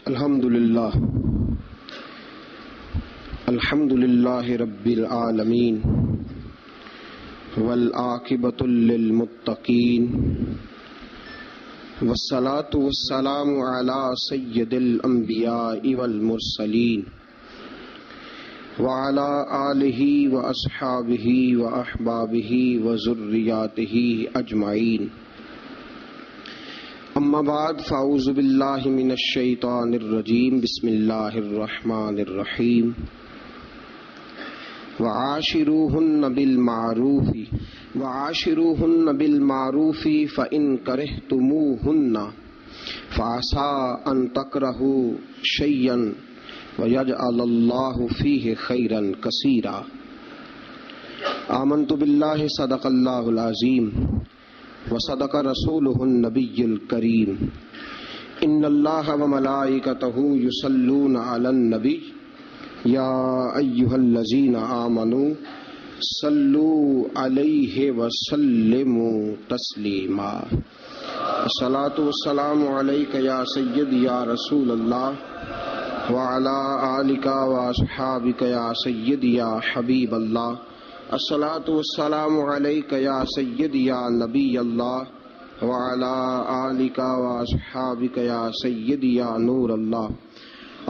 الحمد للہ رب العالمین والعاقبۃ للمتقین والصلاة والسلام علی سید الانبیاء والمرسلین وعلی آلہ واصحابہ واحبابہ وذریاتہ اجمعین، اما بعد فاعوذ باللہ من الشیطان الرجیم، بسم اللہ الرحمن الرحیم۔ وعاشروہن بالمعروف فإن کرہتموہن فعسى ان تکرہوا شیئا ویجعل اللہ فیہ خیرا کثیرا۔ آمنت باللہ صدق اللہ العظیم وصدق رسولہ النبی الکریم۔ ان اللہ وملائکتہ یصلون علی النبی یا ایہا الذین آمنوا صلوا علیہ وسلموا تسلیما۔ الصلاۃ والسلام علیک یا سیدی یا رسول اللہ وعلی آلک واصحابک یا سیدی یا حبیب اللہ۔ الصلاۃ والسلام علیک یا سیدی یا نبی اللہ وعلی آلک واصحابک یا سیدی یا نور اللہ۔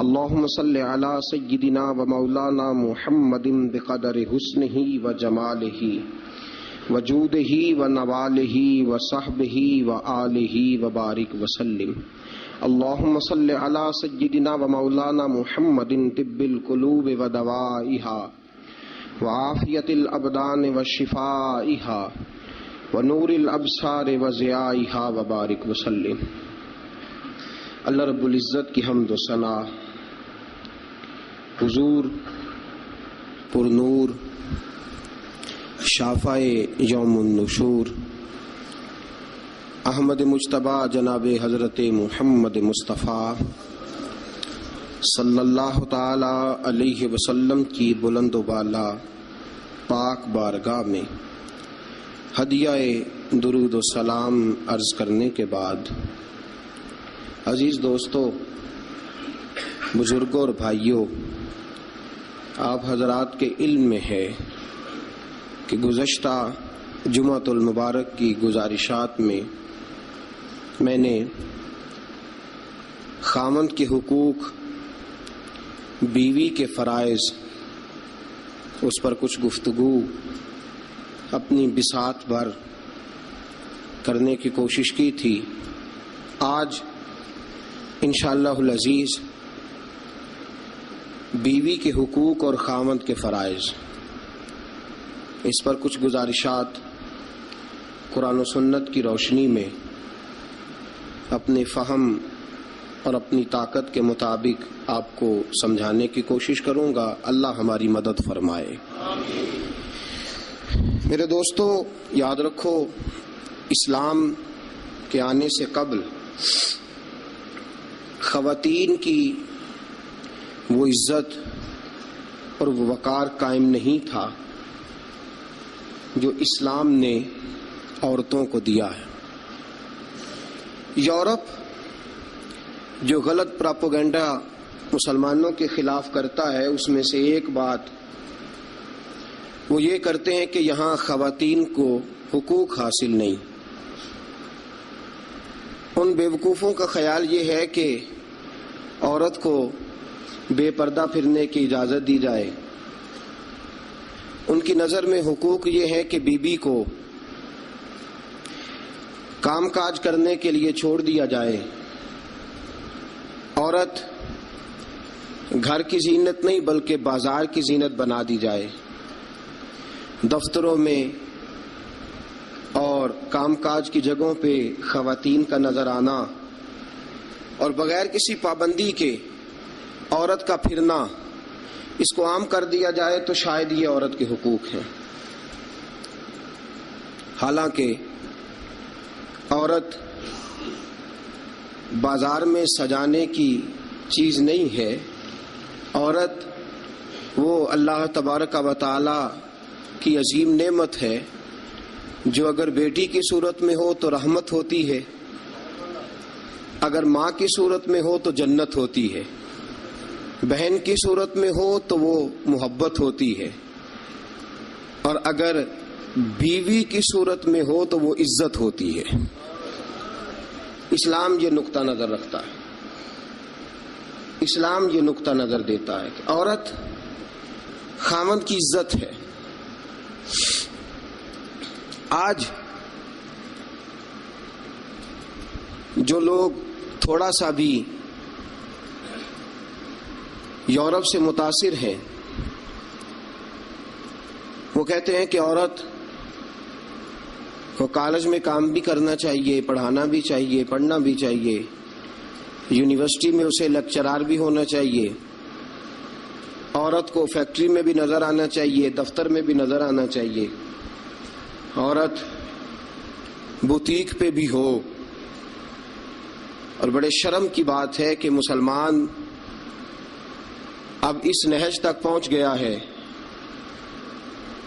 اللہم صلی علی سیدنا و مولانا محمد بقدر حسنہ و جمالہ و جودہ و نوالہ و صحبہ و آلہ و بارک وسلم۔ اللہم صلی علی سیدنا و مولانا محمد طب القلوب و دوائہا وعافیت الابدان و شفائہا و نور الابصار و ضیائہا و بارک وسلم۔ اللہ رب العزت کی حمد و ثنا، حضور پر نور شافع یوم النشور احمد مجتبیٰ جناب حضرت محمد مصطفیٰ صلی اللہ تعالی علیہ وسلم کی بلند و بالا پاک بارگاہ میں ہدیہ درود و سلام عرض کرنے کے بعد، عزیز دوستو، بزرگوں اور بھائیوں، آپ حضرات کے علم میں ہے کہ گزشتہ جمعۃ المبارک کی گزارشات میں نے خاوند کے حقوق، بیوی کے فرائض، اس پر کچھ گفتگو اپنی بساط بھر کرنے کی کوشش کی تھی۔ آج انشاءاللہ العزیز بیوی کے حقوق اور خاوند کے فرائض، اس پر کچھ گزارشات قرآن و سنت کی روشنی میں اپنے فہم اور اپنی طاقت کے مطابق آپ کو سمجھانے کی کوشش کروں گا۔ اللہ ہماری مدد فرمائے۔ میرے دوستو، یاد رکھو، اسلام کے آنے سے قبل خواتین کی وہ عزت اور وہ وقار قائم نہیں تھا جو اسلام نے عورتوں کو دیا ہے۔ یورپ جو غلط پراپوگنڈا مسلمانوں کے خلاف کرتا ہے، اس میں سے ایک بات وہ یہ کرتے ہیں کہ یہاں خواتین کو حقوق حاصل نہیں۔ ان بیوقوفوں کا خیال یہ ہے کہ عورت کو بے پردہ پھرنے کی اجازت دی جائے۔ ان کی نظر میں حقوق یہ ہے کہ بیوی کو کام کاج کرنے کے لیے چھوڑ دیا جائے۔ عورت گھر کی زینت نہیں بلکہ بازار کی زینت بنا دی جائے۔ دفتروں میں اور کام کاج کی جگہوں پہ خواتین کا نظر آنا اور بغیر کسی پابندی کے عورت کا پھرنا، اس کو عام کر دیا جائے تو شاید یہ عورت کے حقوق ہیں۔ حالانکہ عورت بازار میں سجانے کی چیز نہیں ہے۔ عورت وہ اللہ تبارک و تعالی کی عظیم نعمت ہے جو اگر بیٹی کی صورت میں ہو تو رحمت ہوتی ہے، اگر ماں کی صورت میں ہو تو جنت ہوتی ہے، بہن کی صورت میں ہو تو وہ محبت ہوتی ہے، اور اگر بیوی کی صورت میں ہو تو وہ عزت ہوتی ہے۔ اسلام یہ نقطہ نظر رکھتا ہے، اسلام یہ نقطہ نظر دیتا ہے کہ عورت خاوند کی عزت ہے۔ آج جو لوگ تھوڑا سا بھی یورپ سے متاثر ہیں، وہ کہتے ہیں کہ عورت کو کالج میں کام بھی کرنا چاہیے، پڑھانا بھی چاہیے، پڑھنا بھی چاہیے، یونیورسٹی میں اسے لیکچرار بھی ہونا چاہیے، عورت کو فیکٹری میں بھی نظر آنا چاہیے، دفتر میں بھی نظر آنا چاہیے، عورت بوتیک پہ بھی ہو۔ اور بڑے شرم کی بات ہے کہ مسلمان اب اس نہج تک پہنچ گیا ہے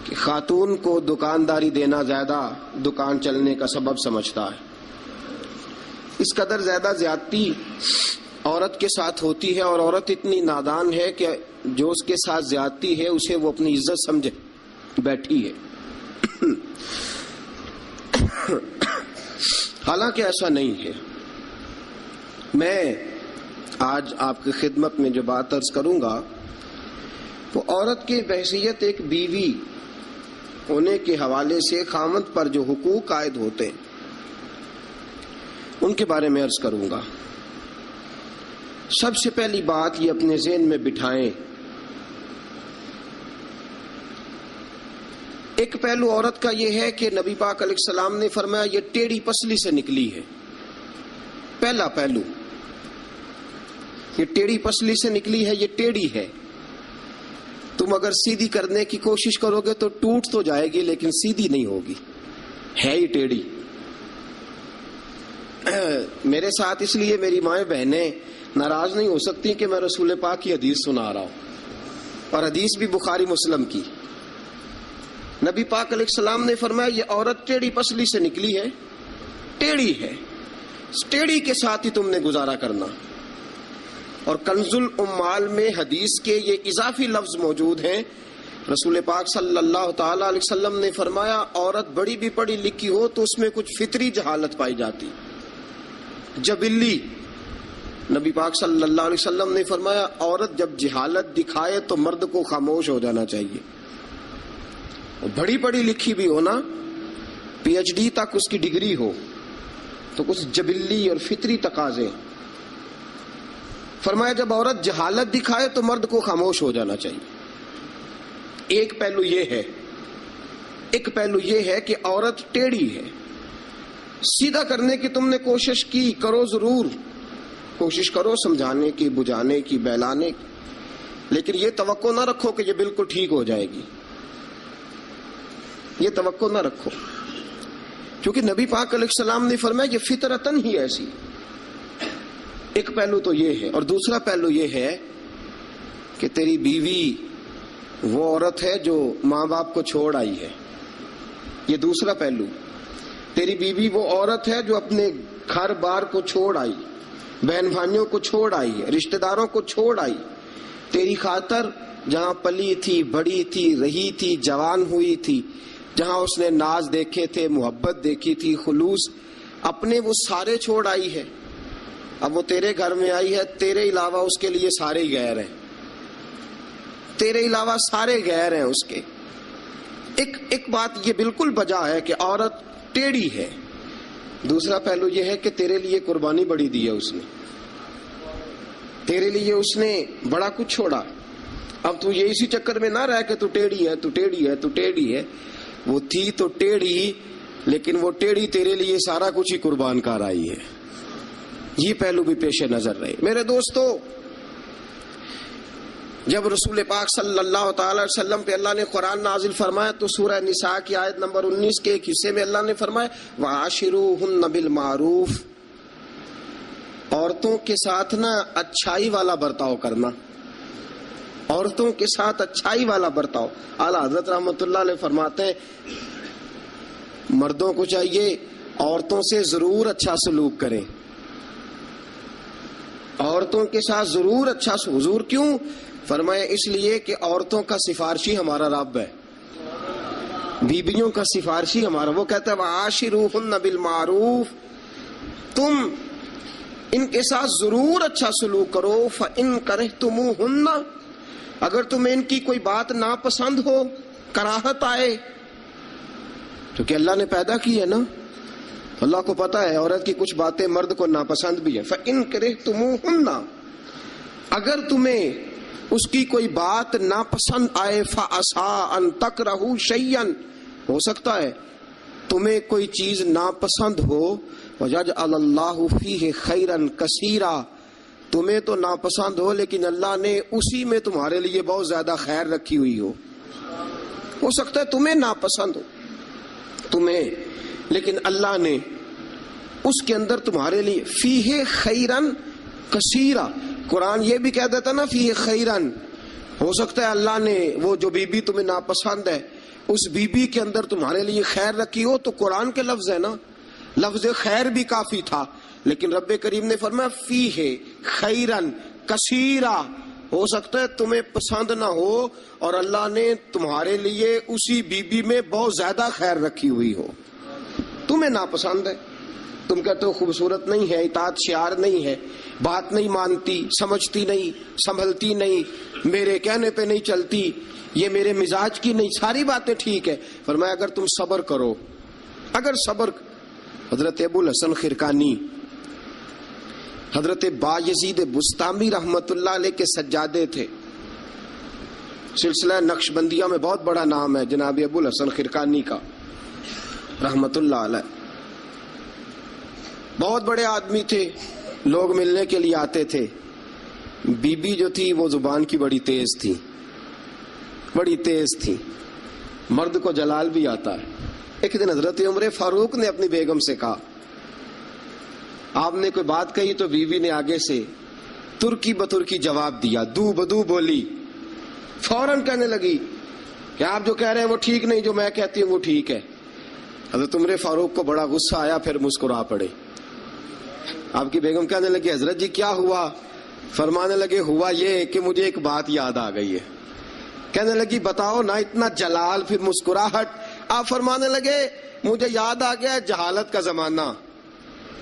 کہ خاتون کو دکانداری دینا زیادہ دکان چلنے کا سبب سمجھتا ہے۔ اس قدر زیادہ زیادتی عورت کے ساتھ ہوتی ہے، اور عورت اتنی نادان ہے کہ جو اس کے ساتھ زیادتی ہے اسے وہ اپنی عزت سمجھے بیٹھی ہے۔ حالانکہ ایسا نہیں ہے۔ میں آج آپ کی خدمت میں جو بات عرض کروں گا وہ عورت کی بحیثیت ایک بیوی ہونے کے حوالے سے خاوند پر جو حقوق عائد ہوتے ہیں ان کے بارے میں عرض کروں گا۔ سب سے پہلی بات یہ اپنے ذہن میں بٹھائیں، ایک پہلو عورت کا یہ ہے کہ نبی پاک علیہ السلام نے فرمایا یہ ٹیڑھی پسلی سے نکلی ہے۔ پہلا پہلو، یہ ٹیڑھی پسلی سے نکلی ہے، یہ ٹیڑھی ہے۔ تم اگر سیدھی کرنے کی کوشش کرو گے تو ٹوٹ تو جائے گی لیکن سیدھی نہیں ہوگی، ہے ہی ٹیڑھی۔ میرے ساتھ اس لیے میری مائیں بہنیں ناراض نہیں ہو سکتی کہ میں رسول پاک کی حدیث سنا رہا ہوں، اور حدیث بھی بخاری مسلم کی۔ نبی پاک علیہ السلام نے فرمایا یہ عورت ٹیڑھی پسلی سے نکلی ہے، ٹیڑھی ہے، اس ٹیڑھی کے ساتھ ہی تم نے گزارا کرنا۔ اور کنز الاموال میں حدیث کے یہ اضافی لفظ موجود ہیں۔ رسول پاک صلی اللہ تعالی علیہ وسلم نے فرمایا عورت بڑی بھی پڑھی لکھی ہو تو اس میں کچھ فطری جہالت پائی جاتی، جبلی۔ نبی پاک صلی اللہ علیہ وسلم نے فرمایا عورت جب جہالت دکھائے تو مرد کو خاموش ہو جانا چاہیے۔ بڑی پڑھی لکھی بھی ہونا، پی ایچ ڈی تک اس کی ڈگری ہو، تو کچھ جبلی اور فطری تقاضے۔ فرمایا جب عورت جہالت دکھائے تو مرد کو خاموش ہو جانا چاہیے۔ ایک پہلو یہ ہے کہ عورت ٹیڑھی ہے۔ سیدھا کرنے کی تم نے کوشش کی، کرو ضرور، کوشش کرو سمجھانے کی، بجھانے کی، بہلانے کی، لیکن یہ توقع نہ رکھو کہ یہ بالکل ٹھیک ہو جائے گی، یہ توقع نہ رکھو، کیونکہ نبی پاک علیہ السلام نے فرمایا یہ فطرتاً ہی ایسی۔ ایک پہلو تو یہ ہے، اور دوسرا پہلو یہ ہے کہ تیری بیوی وہ عورت ہے جو ماں باپ کو چھوڑ آئی ہے۔ یہ دوسرا پہلو، تیری بیوی وہ عورت ہے جو اپنے گھر بار کو چھوڑ آئی، بہن بھائیوں کو چھوڑ آئی، رشتہ داروں کو چھوڑ آئی، تیری خاطر جہاں پلی تھی، بڑی تھی، رہی تھی، جوان ہوئی تھی، جہاں اس نے ناز دیکھے تھے، محبت دیکھی تھی، خلوص، اپنے وہ سارے چھوڑ آئی ہے۔ اب وہ تیرے گھر میں آئی ہے، تیرے علاوہ اس کے لیے سارے غیر ہیں، تیرے علاوہ سارے غیر ہیں اس کے۔ ایک بات یہ بالکل بجا ہے کہ عورت ٹیڑھی ہے۔ دوسرا پہلو یہ ہے کہ تیرے لیے قربانی بڑی دی ہے اس نے، تیرے لیے اس نے بڑا کچھ چھوڑا۔ اب تو یہ اسی چکر میں نہ رہ کہ تو ٹیڑھی ہے، تو ٹیڑھی ہے، تو ٹیڑھی ہے۔ وہ تھی تو ٹیڑھی، لیکن وہ ٹیڑھی تیرے لیے سارا کچھ ہی قربان کر آئی ہے۔ یہ پہلو بھی پیش نظر رہے۔ میرے دوستو، جب رسول پاک صلی اللہ تعالی وسلم پہ اللہ نے قرآن نازل فرمایا تو سورہ نساء کی آیت نمبر 19 کے ایک حصے میں اللہ نے فرمایا وَعَاشِرُوهُنَّ بِالْمَعْرُوفِ، عورتوں کے ساتھ نا اچھائی والا برتاؤ کرنا، عورتوں کے ساتھ اچھائی والا برتاؤ۔ اعلیٰ حضرت رحمۃ اللہ علیہ فرماتے ہیں مردوں کو چاہیے عورتوں سے ضرور اچھا سلوک کریں، عورتوں کے ساتھ ضرور اچھا حضور کیوں فرمایا؟ اس لیے کہ عورتوں کا سفارشی ہمارا رب ہے، بیویوں کا سفارشی ہمارا۔ وہ کہتا ہے وعاشروہن بالمعروف، تم ان کے ساتھ ضرور اچھا سلوک کرو۔ فإن کرہتموہن، اگر تمہیں ان کی کوئی بات ناپسند ہو، کراہت آئے، کیونکہ اللہ نے پیدا کی ہے نا، اللہ کو پتا ہے عورت کی کچھ باتیں مرد کو ناپسند بھی ہے۔ فإن کرہتموہن، اگر تمہیں اس کی کوئی بات ناپسند آئے، فعسیٰ ان تکرہوا شیئا، ہو سکتا ہے تمہیں کوئی چیز ناپسند ہو، وَيَجْعَلَ اللَّهُ فِيهِ خَيْرًا كَثِيرًا، تمہیں تو ناپسند ہو لیکن اللہ نے اسی میں تمہارے لیے بہت زیادہ خیر رکھی ہوئی ہو سکتا ہے تمہیں ناپسند ہو تمہیں، لیکن اللہ نے اس کے اندر تمہارے لیے فیہ خیرن کثیرا، قرآن یہ بھی کہہ دیتا نا فیہ خیرن، ہو سکتا ہے اللہ نے وہ جو بی بی تمہیں ناپسند ہے اس بی بی کے اندر تمہارے لیے خیر رکھی ہو، تو قرآن کے لفظ ہے نا، لفظ خیر بھی کافی تھا، لیکن رب کریم نے فرمایا فیہ خیرن کثیرا، ہو سکتا ہے تمہیں پسند نہ ہو اور اللہ نے تمہارے لیے اسی بی بی میں بہت زیادہ خیر رکھی ہوئی ہو، تمہیں ناپسند ہے، تم کہتے ہو خوبصورت نہیں ہے، اطاعت شعار نہیں ہے، بات نہیں مانتی، سمجھتی نہیں، سنبھلتی نہیں، میرے کہنے پہ نہیں چلتی، یہ میرے مزاج کی نہیں، ساری باتیں ٹھیک ہے۔ فرمایا اگر تم صبر کرو، اگر صبر، حضرت ابو الحسن خرقانی، حضرت بایزید بسطامی رحمت اللہ علیہ کے سجادے تھے، سلسلہ نقشبندیہ میں بہت بڑا نام ہے جناب ابو الحسن خرقانی کا رحمت اللہ علیہ، بہت بڑے آدمی تھے، لوگ ملنے کے لیے آتے تھے، بی بی جو تھی وہ زبان کی بڑی تیز تھی، بڑی تیز تھی، مرد کو جلال بھی آتا ہے۔ ایک دن حضرت عمر فاروق نے اپنی بیگم سے کہا، آپ نے کوئی بات کہی تو بیوی نے آگے سے ترکی بترکی جواب دیا، دو بدو بولی، فوراً کہنے لگی کہ آپ جو کہہ رہے ہیں وہ ٹھیک نہیں، جو میں کہتی ہوں وہ ٹھیک ہے۔ حضرت عمر فاروق کو بڑا غصہ آیا، پھر مسکرا پڑے۔ آپ کی بیگم کہنے لگی حضرت جی کیا ہوا؟ فرمانے لگے ہوا یہ کہ مجھے ایک بات یاد آ گئی ہے۔ کہنے لگی بتاؤ نا، اتنا جلال پھر مسکراہٹ۔ آپ فرمانے لگے مجھے یاد آ گیا جہالت کا زمانہ،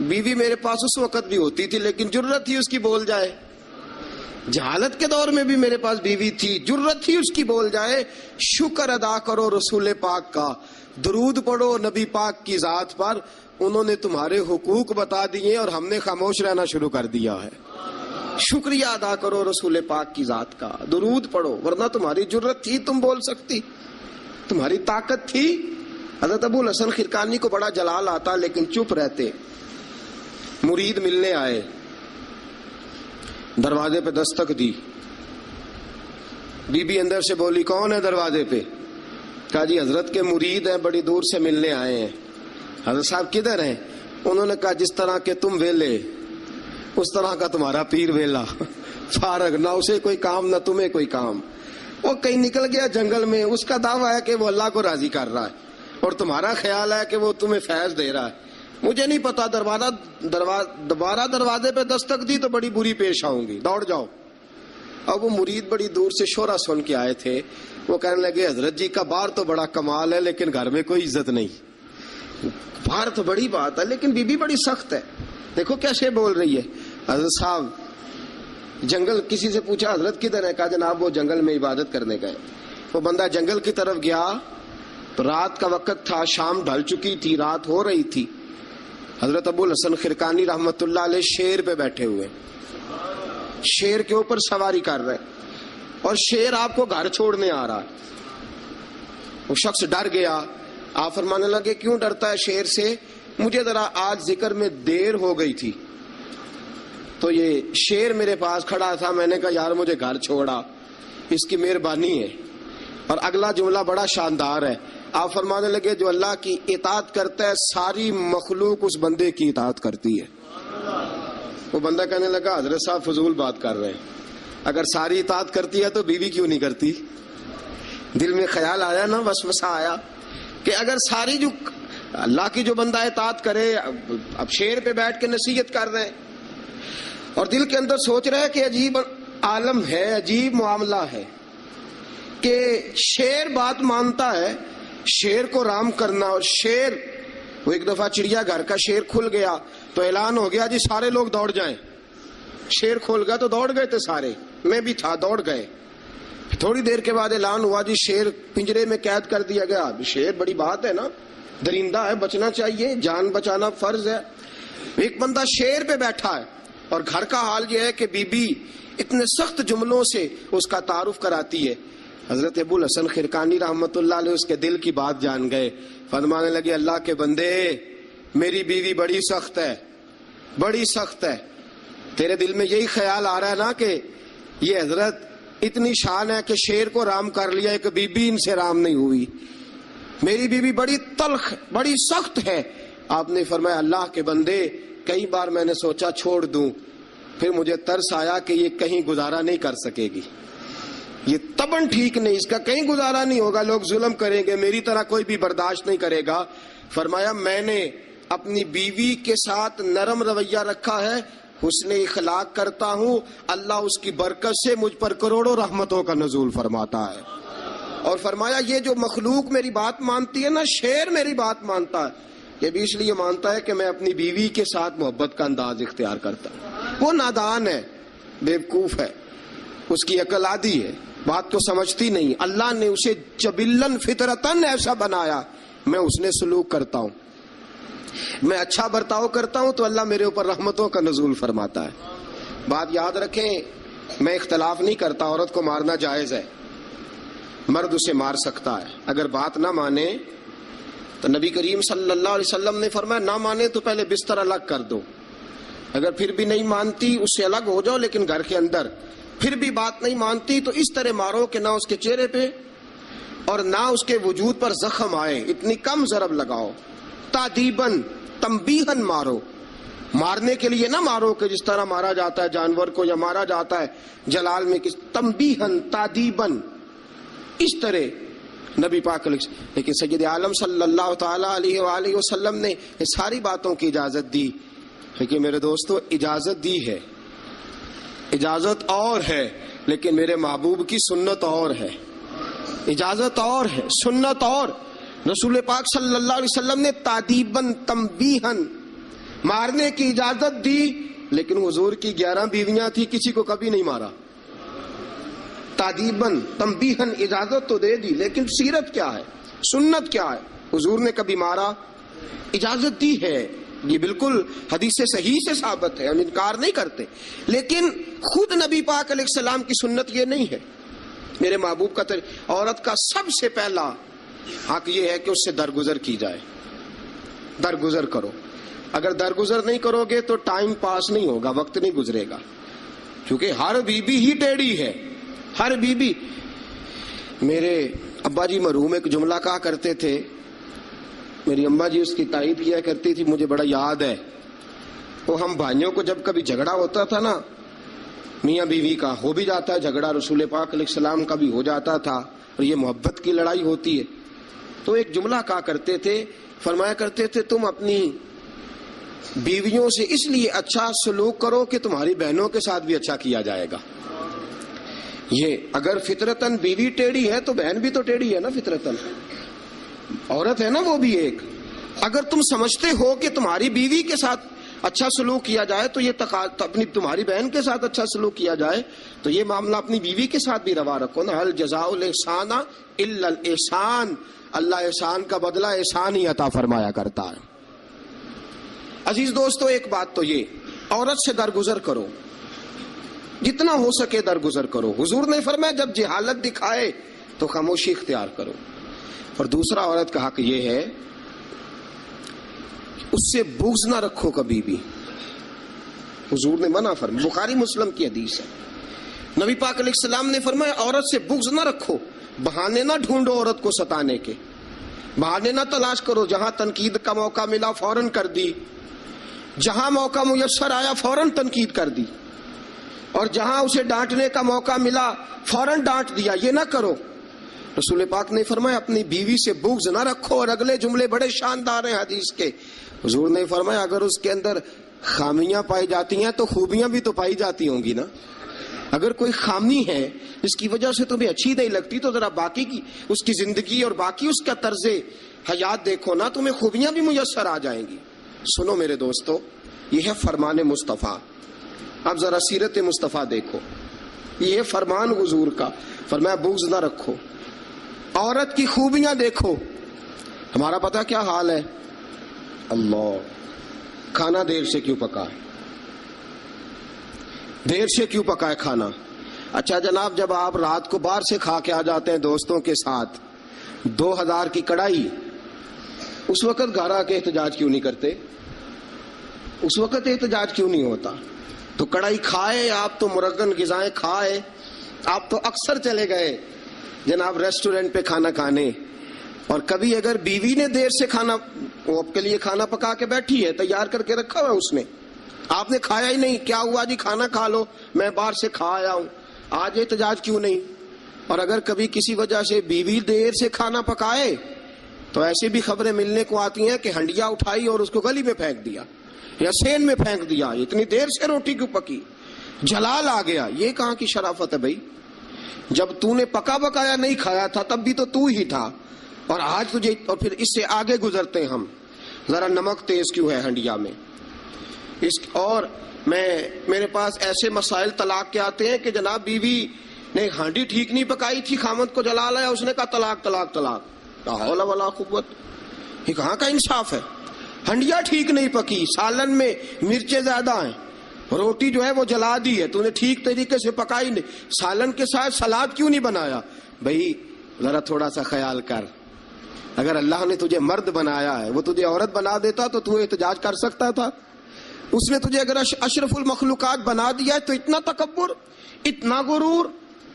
بیوی میرے پاس اس وقت بھی ہوتی تھی لیکن جرت تھی اس کی بول جائے، جہالت کے دور میں بھی میرے پاس بیوی تھی، جرت تھی اس کی بول جائے۔ شکر ادا کرو رسول پاک کا، درود پڑھو نبی پاک کی ذات پر، انہوں نے تمہارے حقوق بتا دیے اور ہم نے خاموش رہنا شروع کر دیا ہے۔ شکریہ ادا کرو رسول پاک کی ذات کا، درود پڑھو، ورنہ تمہاری جرت تھی تم بول سکتی، تمہاری طاقت تھی۔ حضرت ابو الحسن خرقانی کو بڑا جلال آتا لیکن چپ رہتے۔ مرید ملنے آئے، دروازے پہ دستک دی، بی بی اندر سے بولی کون ہے دروازے پہ؟ کہا جی حضرت کے مرید ہیں، بڑی دور سے ملنے آئے ہیں۔ حضرت صاحب کدھر ہیں؟ انہوں نے کہا جس طرح کہ تم ویلے اس طرح کا تمہارا پیر ویلا، فارغ، نہ اسے کوئی کام نہ تمہیں کوئی کام، وہ کہیں نکل گیا جنگل میں، اس کا دعویٰ ہے کہ وہ اللہ کو راضی کر رہا ہے اور تمہارا خیال ہے کہ وہ تمہیں فیض دے رہا ہے، مجھے نہیں پتا، دوبارہ دروازے پہ دستک دی تو بڑی بری پیش آؤں گی، دوڑ جاؤ۔ اب وہ مرید بڑی دور سے شورا سن کے آئے تھے، وہ کہنے لگے حضرت جی کا باہر تو بڑا کمال ہے لیکن گھر میں کوئی عزت نہیں، باہر تو بڑی بات ہے لیکن بی بی بڑی سخت ہے، دیکھو کیسے بول رہی ہے۔ حضرت صاحب جنگل، کسی سے پوچھا حضرت کدھر ہے؟ کہا جناب وہ جنگل میں عبادت کرنے گئے۔ وہ بندہ جنگل کی طرف گیا تو رات کا وقت تھا، شام ڈھل چکی تھی، رات ہو رہی تھی۔ حضرت ابو الحسن خرقانی رحمت اللہ علیہ شیر پہ بیٹھے ہوئے، شیر کے اوپر سواری کر رہے اور شیر آپ کو گھر چھوڑنے آ رہا ہے۔ وہ شخص ڈر گیا، آپ فرمانے لگے کیوں ڈرتا ہے شیر سے؟ مجھے ذرا آج ذکر میں دیر ہو گئی تھی تو یہ شیر میرے پاس کھڑا تھا، میں نے کہا یار مجھے گھر چھوڑا، اس کی مہربانی ہے۔ اور اگلا جملہ بڑا شاندار ہے، آپ فرمانے لگے جو اللہ کی اطاعت کرتا ہے ساری مخلوق اس بندے کی اطاعت کرتی ہے۔ وہ بندہ کہنے لگا حضرت صاحب فضول بات کر رہے ہیں، اگر ساری اطاعت کرتی ہے تو بیوی کیوں نہیں کرتی؟ دل میں خیال آیا نا، وسوسہ آیا کہ اگر ساری جو اللہ کی جو بندہ اطاعت کرے، اب شیر پہ بیٹھ کے نصیحت کر رہے ہیں۔ اور دل کے اندر سوچ رہا ہے کہ عجیب عالم ہے، عجیب معاملہ ہے کہ شیر بات مانتا ہے، شیر کو رام کرنا، اور شیر وہ ایک دفعہ چڑیا گھر کا شیر کھل گیا تو اعلان ہو گیا جی سارے لوگ دوڑ جائیں. شیر کھول گیا تو دوڑ گئے تھے سارے، میں بھی تھا، دوڑ گئے. تھوڑی دیر کے بعد اعلان ہوا جی شیر پنجرے میں قید کر دیا گیا. شیر بڑی بات ہے نا، درندہ ہے، بچنا چاہیے، جان بچانا فرض ہے. ایک بندہ شیر پہ بیٹھا ہے اور گھر کا حال یہ ہے کہ بی بی اتنے سخت جملوں سے اس کا تعارف کراتی ہے. حضرت ابو الحسن خرقانی رحمت اللہ علیہ اس کے دل کی بات جان گئے. فرمانے لگے اللہ کے بندے، میری بیوی بڑی سخت ہے، بڑی سخت ہے. تیرے دل میں یہی خیال آ رہا ہے نا کہ یہ حضرت اتنی شان ہے کہ شیر کو رام کر لیا، ایک بی بی ان سے رام نہیں ہوئی. میری بیوی بڑی تلخ، بڑی سخت ہے. آپ نے فرمایا اللہ کے بندے، کئی بار میں نے سوچا چھوڑ دوں، پھر مجھے ترس آیا کہ یہ کہیں گزارا نہیں کر سکے گی، یہ تبن ٹھیک نہیں، اس کا کہیں گزارا نہیں ہوگا، لوگ ظلم کریں گے، میری طرح کوئی بھی برداشت نہیں کرے گا. فرمایا میں نے اپنی بیوی کے ساتھ نرم رویہ رکھا ہے، حسن اخلاق کرتا ہوں، اللہ اس کی برکت سے مجھ پر کروڑوں رحمتوں کا نزول فرماتا ہے. اور فرمایا یہ جو مخلوق میری بات مانتی ہے نا، شیر میری بات مانتا ہے، یہ بھی اس لیے مانتا ہے کہ میں اپنی بیوی کے ساتھ محبت کا انداز اختیار کرتا ہوں. وہ نادان ہے، بیوقوف ہے، اس کی عقل آدھی ہے، بات کو سمجھتی نہیں. اللہ نے اسے جبلن فطرتن ایسا بنایا، میں اس نے سلوک کرتا ہوں، میں اچھا برتاؤ کرتا ہوں تو اللہ میرے اوپر رحمتوں کا نزول فرماتا ہے. بات یاد رکھیں، میں اختلاف نہیں کرتا، عورت کو مارنا جائز ہے، مرد اسے مار سکتا ہے. اگر بات نہ مانے تو نبی کریم صلی اللہ علیہ وسلم نے فرمایا نہ مانے تو پہلے بستر الگ کر دو، اگر پھر بھی نہیں مانتی اس سے الگ ہو جاؤ، لیکن گھر کے اندر پھر بھی بات نہیں مانتی تو اس طرح مارو کہ نہ اس کے چہرے پہ اور نہ اس کے وجود پر زخم آئے، اتنی کم ضرب لگاؤ. تادیباً تنبیہاً مارو، مارنے کے لیے نہ مارو کہ جس طرح مارا جاتا ہے جانور کو یا مارا جاتا ہے جلال میں، تنبیہاً تادیباً، اس طرح نبی پاک علیہ. لیکن سید عالم صلی اللہ تعالی علیہ وآلہ وسلم نے یہ ساری باتوں کی اجازت دی. لیکن میرے دوستو اجازت دی ہے، اجازت اور ہے، لیکن میرے محبوب کی سنت اور ہے. اجازت اور ہے، سنت اور. رسول پاک صلی اللہ علیہ وسلم نے تادیباً تنبیہاً مارنے کی اجازت دی، لیکن حضور کی 11 بیویاں تھی، کسی کو کبھی نہیں مارا. تادیباً تنبیہاً اجازت تو دے دی، لیکن سیرت کیا ہے، سنت کیا ہے؟ حضور نے کبھی مارا؟ اجازت دی ہے، یہ بالکل حدیث صحیح سے ثابت ہے، ہم انکار نہیں کرتے. لیکن خود نبی پاک علیہ السلام کی سنت یہ نہیں ہے. میرے محبوب کا عورت کا سب سے پہلا حق یہ ہے کہ اس سے درگزر کی جائے. درگزر کرو. اگر درگزر نہیں کرو گے تو ٹائم پاس نہیں ہوگا، وقت نہیں گزرے گا، کیونکہ ہر بی بی ہی ٹیڑھی ہے، ہر بی بی. میرے ابا جی مرحوم ایک جملہ کہا کرتے تھے، میری اماں جی اس کی تائید کیا کرتی تھی، مجھے بڑا یاد ہے. وہ ہم بھائیوں کو جب کبھی جھگڑا ہوتا تھا نا، میاں بیوی کا ہو بھی جاتا ہے جھگڑا، رسول پاک علیہ السلام کا بھی ہو جاتا تھا، اور یہ محبت کی لڑائی ہوتی ہے، تو ایک جملہ کہا کرتے تھے، فرمایا کرتے تھے تم اپنی بیویوں سے اس لیے اچھا سلوک کرو کہ تمہاری بہنوں کے ساتھ بھی اچھا کیا جائے گا. یہ اگر فطرتاً بیوی ٹیڑھی ہے تو بہن بھی تو ٹیڑھی ہے نا، فطرتاً عورت ہے نا وہ بھی ایک. اگر تم سمجھتے ہو کہ تمہاری بیوی کے ساتھ اچھا سلوک کیا جائے تو یہ اپنی تمہاری بہن کے ساتھ اچھا سلوک کیا جائے تو یہ معاملہ اپنی بیوی کے ساتھ بھی روا رکھو نا. هل جزاء الاحسان الا الاحسان، اللہ احسان کا بدلہ احسان ہی عطا فرمایا کرتا ہے. عزیز دوستو ایک بات تو یہ، عورت سے درگزر کرو، جتنا ہو سکے درگزر کرو. حضور نے فرمایا جب جہالت دکھائے تو خاموشی اختیار کرو. اور دوسرا عورت کا حق یہ ہے اس سے بغض نہ رکھو کبھی بھی. حضور نے منع فرمایا، بخاری مسلم کی حدیث ہے، نبی پاک علیہ السلام نے فرمایا عورت سے بغض نہ رکھو. بہانے نہ ڈھونڈو عورت کو ستانے کے، بہانے نہ تلاش کرو. جہاں تنقید کا موقع ملا فوراً کر دی، جہاں موقع میسر آیا فوراً تنقید کر دی، اور جہاں اسے ڈانٹنے کا موقع ملا فوراً ڈانٹ دیا. یہ نہ کرو. رسول پاک نے فرمایا اپنی بیوی سے بغض نہ رکھو. اور اگلے جملے بڑے شاندار ہیں حدیث کے. حضور نے فرمایا اگر اس کے اندر خامیاں پائی جاتی ہیں تو خوبیاں بھی تو پائی جاتی ہوں گی نا. اگر کوئی خامی ہے جس کی وجہ سے تمہیں اچھی نہیں لگتی تو ذرا باقی کی اس کی زندگی اور باقی اس کا طرز حیات دیکھو نا, تمہیں خوبیاں بھی میسر آ جائیں گی. سنو میرے دوستو, یہ ہے فرمان مصطفیٰ. اب ذرا سیرت مصطفیٰ دیکھو, یہ ہے فرمان حضور کا. فرمایا بغض نہ رکھو. عورت کی خوبیاں دیکھو. ہمارا پتہ کیا حال ہے؟ اللہ, کھانا دیر سے کیوں پکا ہے, دیر سے کیوں پکا ہے کھانا. اچھا جناب, جب آپ رات کو باہر سے کھا کے آ جاتے ہیں دوستوں کے ساتھ 2000 کی کڑائی, اس وقت گھر آ کے احتجاج کیوں نہیں کرتے؟ اس وقت احتجاج کیوں نہیں ہوتا؟ تو کڑائی کھائے آپ, تو مرغن غذائیں کھائے آپ, تو اکثر چلے گئے جناب ریسٹورنٹ پہ کھانا کھانے. اور کبھی اگر بیوی نے دیر سے کھانا, وہ آپ کے لیے کھانا پکا کے بیٹھی ہے, تیار کر کے رکھا ہوا اس نے, آپ نے کھایا ہی نہیں, کیا ہوا جی کھانا کھا لو, میں باہر سے کھا آیا ہوں, آج احتجاج کیوں نہیں؟ اور اگر کبھی کسی وجہ سے بیوی دیر سے کھانا پکائے تو ایسی بھی خبریں ملنے کو آتی ہیں کہ ہنڈیا اٹھائی اور اس کو گلی میں پھینک دیا یا سین میں پھینک دیا, اتنی دیر سے روٹی کیوں پکی, جلال آ گیا. یہ کہاں کی شرافت ہے بھائی؟ جب تو نے پکا پکایا نہیں کھایا تھا تب بھی تو ہی تھا, اور آج تجھے, اور پھر اس سے آگے گزرتے ہیں ہم, ذرا نمک تیز کیوں ہے ہنڈیا میں. اور میرے پاس ایسے مسائل طلاق کے آتے ہیں کہ جناب بیوی نے ہانڈی ٹھیک نہیں پکائی تھی, خامد کو جلا لایا, اس نے کہا طلاق طلاق طلاق. لا حول ولا قوت, یہ کہاں کا انصاف ہے؟ ہنڈیا ٹھیک نہیں پکی, سالن میں مرچیں زیادہ ہیں, روٹی جو ہے وہ جلا دی ہے, تو نے ٹھیک طریقے سے پکائی نہیں, سالن کے ساتھ سلاد کیوں نہیں بنایا؟ بھائی ذرا تھوڑا سا خیال کر, اگر اللہ نے تجھے مرد بنایا ہے, وہ تجھے عورت بنا دیتا تو احتجاج کر سکتا تھا. اس نے تجھے اگر اشرف المخلوقات بنا دیا ہے تو اتنا تکبر, اتنا غرور.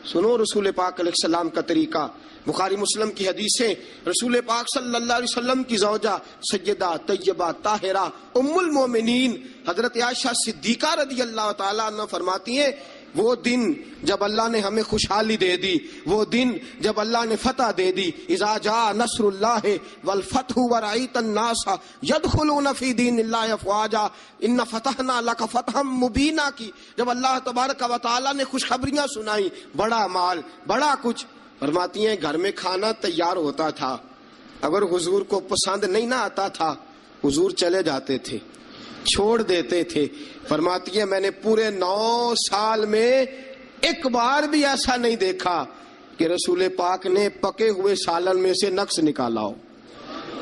سنو رسول پاک علیہ السلام کا طریقہ, بخاری مسلم کی حدیثیں. رسول پاک صلی اللہ علیہ وسلم کی زوجہ سیدہ طیبہ طاہرہ ام المومنین حضرت عائشہ صدیقہ رضی اللہ تعالیٰ عنہ فرماتی ہیں, وہ دن جب اللہ نے ہمیں خوشحالی دے دی, وہ دن جب اللہ نے فتح دے دی, اذا جاء نصر اللہ والفتح ورأیت الناس یدخلون فی دین اللہ افواجا ان فتحنا لک فتحا مبینا کی, جب اللہ تبارک و تعالیٰ نے خوشخبریاں سنائی, بڑا مال بڑا کچھ. فرماتی ہیں گھر میں کھانا تیار ہوتا تھا, اگر حضور کو پسند نہیں نہ آتا تھا حضور چلے جاتے تھے, چھوڑ دیتے تھے. فرماتی ہے میں نے پورے 9 سال میں ایک بار بھی ایسا نہیں دیکھا کہ رسول پاک نے پکے ہوئے سالن میں سے نقص نکالا ہو.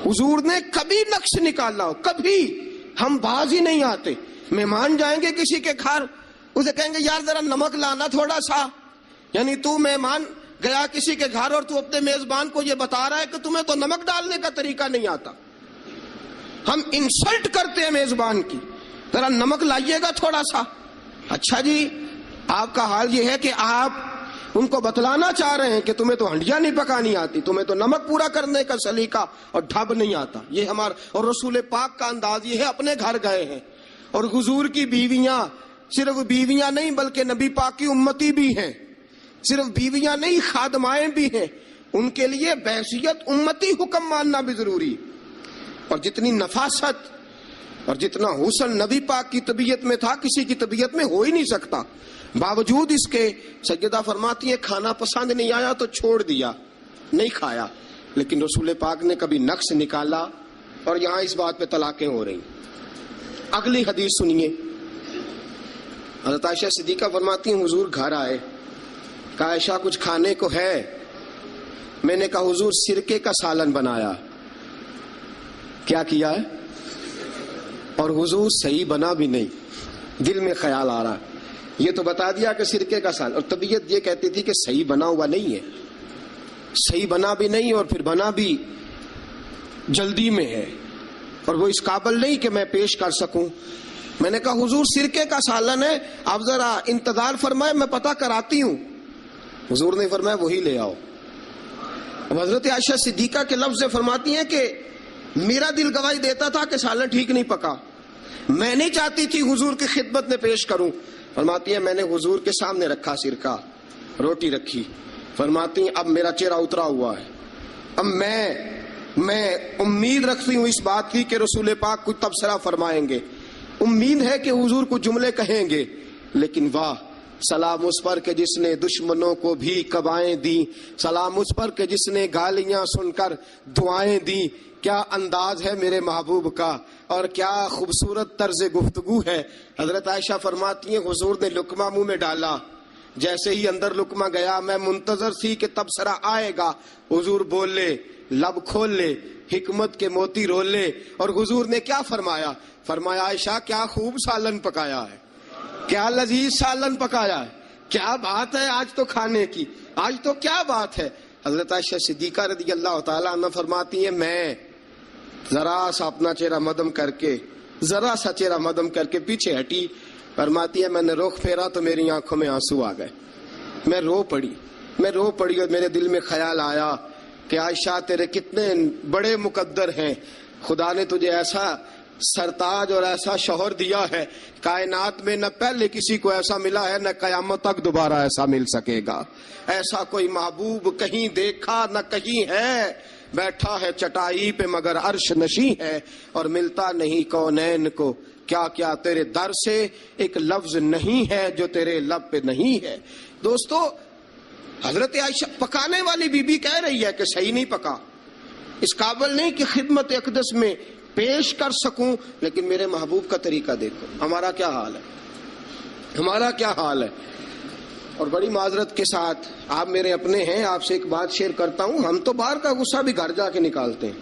حضور نے کبھی نقص نکالا ہو, کبھی. ہم باز ہی نہیں آتے. مہمان جائیں گے کسی کے گھر, اسے کہیں گے یار ذرا نمک لانا تھوڑا سا, یعنی تو مہمان گیا کسی کے گھر اور تو اپنے میزبان کو یہ بتا رہا ہے کہ تمہیں تو نمک ڈالنے کا طریقہ نہیں آتا. ہم انسلٹ کرتے ہیں میزبان کی, ذرا نمک لائیے گا تھوڑا سا. اچھا جی, آپ کا حال یہ ہے کہ آپ ان کو بتلانا چاہ رہے ہیں کہ تمہیں تو ہنڈیا نہیں پکانی آتی, تمہیں تو نمک پورا کرنے کا سلیقہ اور ڈھب نہیں آتا. یہ ہمارا اور رسول پاک کا انداز یہ ہے. اپنے گھر گئے ہیں اور حضور کی بیویاں صرف بیویاں نہیں بلکہ نبی پاک کی امتی بھی ہیں, صرف بیویاں نہیں خادمائیں بھی ہیں. ان کے لیے بحیثیت امتی حکم ماننا بھی ضروری. اور جتنی نفاست اور جتنا حسن نبی پاک کی طبیعت میں تھا کسی کی طبیعت میں ہو ہی نہیں سکتا. باوجود اس کے سیدہ فرماتی ہیں کھانا پسند نہیں آیا تو چھوڑ دیا, نہیں کھایا. لیکن رسول پاک نے کبھی نقص نکالا, اور یہاں اس بات پہ طلاقیں ہو رہی. اگلی حدیث سنیے. حضرت عائشہ صدیقہ فرماتی ہیں حضور گھر آئے, کہا عائشہ کچھ کھانے کو ہے؟ میں نے کہا حضور سرکے کا سالن بنایا. کیا کیا ہے؟ اور حضور صحیح بنا بھی نہیں, دل میں خیال آ رہا, یہ تو بتا دیا کہ سرکے کا سالن, اور طبیعت یہ کہتی تھی کہ صحیح بنا ہوا نہیں ہے, صحیح بنا بھی نہیں, اور پھر بنا بھی جلدی میں ہے, اور وہ اس قابل نہیں کہ میں پیش کر سکوں. میں نے کہا حضور سرکے کا سالن ہے, آپ ذرا انتظار فرمائے میں پتہ کراتی ہوں. حضور نے فرمایا وہی لے آؤ. اب حضرت عائشہ صدیقہ کے لفظ سے فرماتی ہیں کہ میرا دل گواہی دیتا تھا کہ سالن ٹھیک نہیں پکا, میں نہیں چاہتی تھی حضور کی خدمت میں پیش کروں. فرماتی ہیں میں نے حضور کے سامنے رکھا سرکہ, روٹی رکھی. فرماتی ہیں اب میرا چہرہ اترا ہوا ہے, اب میں امید رکھتی ہوں اس بات کی کہ رسول پاک کچھ تبصرہ فرمائیں گے, امید ہے کہ حضور کو جملے کہیں گے، لیکن واہ، سلام اس پر کہ جس نے دشمنوں کو بھی قبائیں دی، سلام اس پر کہ جس نے گالیاں سن کر دعائیں دی۔ کیا انداز ہے میرے محبوب کا، اور کیا خوبصورت طرز گفتگو ہے۔ حضرت عائشہ فرماتی ہیں حضور نے لقمہ منہ میں ڈالا، جیسے ہی اندر لقمہ گیا میں منتظر تھی کہ تبصرہ آئے گا، حضور بول لے، لب کھول لے، حکمت کے موتی رول لے۔ اور حضور نے کیا فرمایا؟ فرمایا عائشہ کیا خوب سالن پکایا ہے، کیا لذیذ سالن پکایا ہے، کیا بات ہے آج تو کھانے کی، آج تو کیا بات ہے۔ حضرت عائشہ صدیقہ رضی اللہ تعالیٰ عنہ فرماتی ہیں میں ذرا سا اپنا چہرہ مدم کر کے، ذرا سا چہرہ مدم کر کے پیچھے ہٹی، فرماتی ہے میں نے رخ پھیرا تو میری آنکھوں میں آنسو آ گئے، میں رو پڑی اور میرے دل میں خیال آیا کہ عائشہ تیرے کتنے بڑے مقدر ہیں، خدا نے تجھے ایسا سرتاج اور ایسا شوہر دیا ہے، کائنات میں نہ پہلے کسی کو ایسا ملا ہے، نہ قیامت تک دوبارہ ایسا مل سکے گا۔ ایسا کوئی محبوب کہیں دیکھا نہ کہیں ہے، بیٹھا ہے چٹائی پہ مگر عرش نشیں ہے، اور ملتا نہیں کونین کو، کیا کیا تیرے در سے ایک لفظ نہیں ہے جو تیرے لب پہ نہیں ہے۔ دوستو، حضرت عائشہ پکانے والی بی بی کہہ رہی ہے کہ صحیح نہیں پکا، اس قابل نہیں کہ خدمت اقدس میں پیش کر سکوں، لیکن میرے محبوب کا طریقہ دیکھو، ہمارا کیا حال ہے، ہمارا کیا حال ہے۔ اور بڑی معذرت کے ساتھ، آپ میرے اپنے ہیں، آپ سے ایک بات شیئر کرتا ہوں، ہم تو باہر کا غصہ بھی گھر جا کے نکالتے ہیں،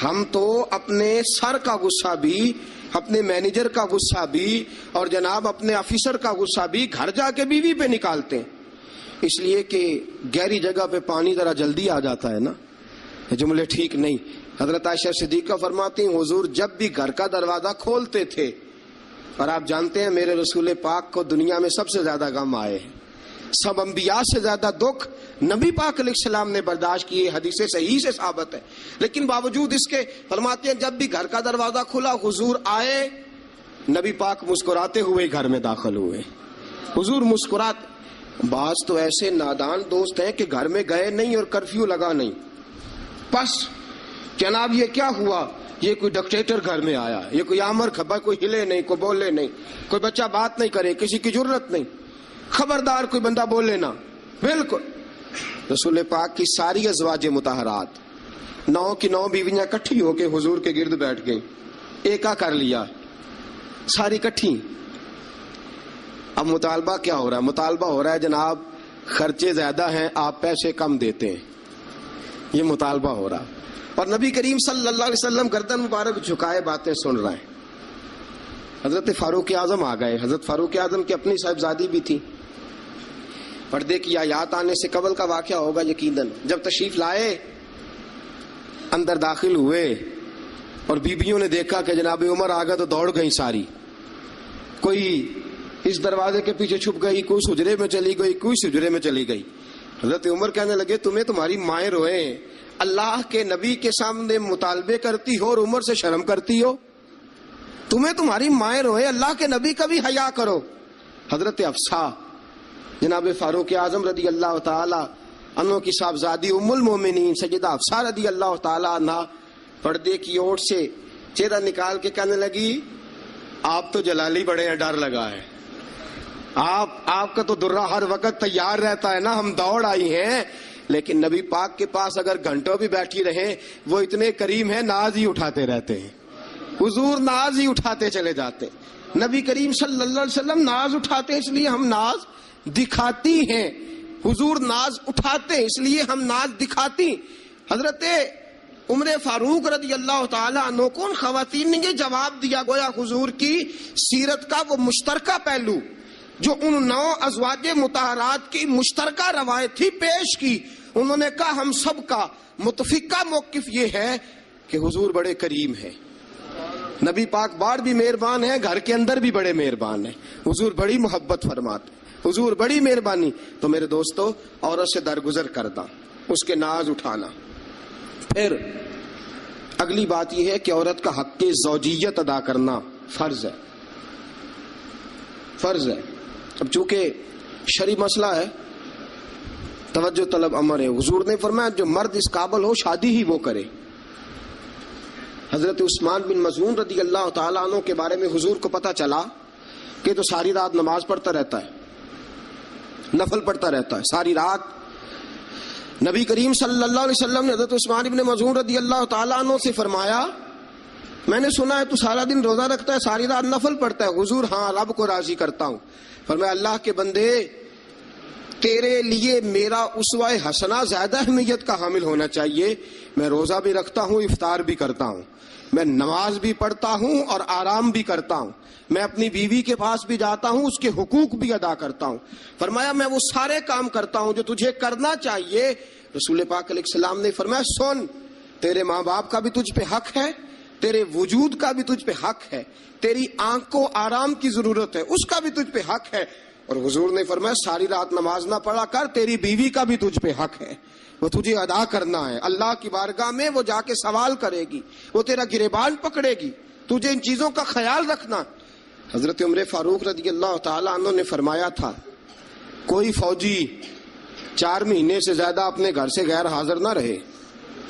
ہم تو اپنے سر کا غصہ بھی، اپنے مینیجر کا غصہ بھی، اور جناب اپنے آفیسر کا غصہ بھی گھر جا کے بیوی پہ نکالتے ہیں، اس لیے کہ گہری جگہ پہ پانی ذرا جلدی آ جاتا ہے نا، یہ جملے ٹھیک نہیں۔ حضرت عائشہ صدیقہ فرماتی ہیں حضور جب بھی گھر کا دروازہ کھولتے تھے، اور آپ جانتے ہیں میرے رسول پاک کو دنیا میں سب سے زیادہ غم آئے ہیں، سب انبیاء سے زیادہ دکھ نبی پاک علیہ السلام نے برداشت کیے، حدیث صحیح سے ثابت ہے، لیکن باوجود اس کے فرماتے ہیں جب بھی گھر کا دروازہ کھلا حضور آئے، نبی پاک مسکراتے ہوئے گھر میں داخل ہوئے، حضور مسکراتے۔ بعض تو ایسے نادان دوست ہیں کہ گھر میں گئے نہیں اور کرفیو لگا نہیں، بس جناب یہ کیا ہوا، یہ کوئی ڈکٹیٹر گھر میں آیا، یہ کوئی آمر کھبا، کوئی ہلے نہیں، کوئی بولے نہیں، کوئی بچہ بات نہیں کرے، کسی کی جرت نہیں، خبردار کوئی بندہ بولے نہ، بالکل۔ رسول پاک کی ساری ازواج مطہرات 9 کی 9 بیویاں کٹھی ہو کے حضور کے گرد بیٹھ گئیں، ایکا کر لیا، ساری کٹھی۔ اب مطالبہ کیا ہو رہا ہے؟ مطالبہ ہو رہا ہے جناب خرچے زیادہ ہیں، آپ پیسے کم دیتے ہیں، یہ مطالبہ ہو رہا۔ اور نبی کریم صلی اللہ علیہ وسلم گردن مبارک جھکائے باتیں سن رہے ہیں۔ حضرت فاروق اعظم آ گئے، حضرت فاروق اعظم کی اپنی صاحبزادی بھی تھی، پردے کی آیات آنے سے قبل کا واقعہ ہوگا یقیناً۔ جب تشریف لائے اندر داخل ہوئے اور بیبیوں نے دیکھا کہ جناب عمر آ گئے تو دوڑ گئی ساری، کوئی اس دروازے کے پیچھے چھپ گئی، کوئی اس حجرے میں چلی گئی، کوئی اس حجرے میں چلی گئی۔ حضرت عمر کہنے لگے تمہیں تمہاری مائیں روئیں، اللہ کے نبی کے سامنے مطالبے کرتی ہو اور عمر سے شرم کرتی ہو، تمہیں تمہاری مائیں روئیں، اللہ کے نبی کا بھی حیا کرو۔ حضرت حفصہ جناب فاروق اعظم رضی اللہ تعالی عنہ کی صاحبزادی ام المومنین سیدہ حفصہ رضی اللہ تعالی عنہ پردے کی اوٹ سے چہرہ نکال کے کہنے لگی آپ تو جلالی بڑے ہیں، ڈر لگا ہے، آپ کا تو درہ ہر وقت تیار رہتا ہے نا، ہم دوڑ آئی ہیں، لیکن نبی پاک کے پاس اگر گھنٹوں بھی بیٹھی رہیں وہ اتنے کریم ہیں، ناز ہی اٹھاتے رہتے ہیں، حضور ناز ہی اٹھاتے چلے جاتے، نبی کریم صلی اللہ علیہ وسلم ناز اٹھاتے اس لیے ہم ناز دکھاتی ہیں، حضور ناز اٹھاتے اس لیے ہم ناز دکھاتی۔ حضرت عمر فاروق رضی اللہ تعالی عنہ کو ان خواتین نے یہ جواب دیا، گویا حضور کی سیرت کا وہ مشترکہ پہلو جو ان 9 ازواج مطہرات کی مشترکہ روایت تھی پیش کی۔ انہوں نے کہا ہم سب کا متفقہ موقف یہ ہے کہ حضور بڑے کریم ہیں، نبی پاک باہر بھی مہربان ہیں، گھر کے اندر بھی بڑے مہربان ہیں، حضور بڑی محبت فرماتے، حضور بڑی مہربانی۔ تو میرے دوستو عورت سے درگزر کرنا، اس کے ناز اٹھانا۔ پھر اگلی بات یہ ہے کہ عورت کا حق زوجیت ادا کرنا فرض ہے، فرض ہے۔ اب چونکہ شرعی مسئلہ ہے، توجہ طلب امر ہے، حضور نے فرمایا جو مرد اس قابل ہو شادی ہی وہ کرے، حضرت عثمان بن مظعون رضی اللہ تعالیٰ عنہ کے بارے میں حضور کو پتہ چلا کہ تو ساری رات نماز پڑھتا رہتا ہے، نفل پڑھتا رہتا ہے ساری رات۔ نبی کریم صلی اللہ علیہ وسلم نے حضرت عثمان بن مظعون رضی اللہ تعالیٰ عنہ سے فرمایا میں نے سنا ہے تو سارا دن روزہ رکھتا ہے، ساری رات نفل پڑھتا ہے۔ حضور ہاں رب کو راضی کرتا ہوں۔ فرمایا اللہ کے بندے تیرے لیے میرا اسوہ حسنہ زیادہ اہمیت کا حامل ہونا چاہیے۔ میں روزہ بھی رکھتا ہوں، افطار بھی کرتا ہوں، میں نماز بھی پڑھتا ہوں اور آرام بھی کرتا ہوں، میں اپنی بیوی کے پاس بھی جاتا ہوں، اس کے حقوق بھی ادا کرتا ہوں۔ فرمایا میں وہ سارے کام کرتا ہوں جو تجھے کرنا چاہیے۔ رسول پاک علیہ السلام نے فرمایا سن، تیرے ماں باپ کا بھی تجھ پہ حق ہے، تیرے وجود کا بھی تجھ پہ حق ہے، تیری آنکھ کو آرام کی ضرورت ہے اس کا بھی تجھ پہ حق ہے، اور حضور نے فرمایا ساری رات نماز نہ پڑھا کر، تیری بیوی کا بھی تجھ پہ حق ہے، وہ تجھے ادا کرنا ہے۔ اللہ کی بارگاہ میں وہ جا کے سوال کرے گی، وہ تیرا گریبان پکڑے گی، تجھے ان چیزوں کا خیال رکھنا۔ حضرت عمر فاروق رضی اللہ تعالیٰ عنہ نے فرمایا تھا کوئی فوجی 4 مہینے سے زیادہ اپنے گھر سے غیر حاضر نہ رہے،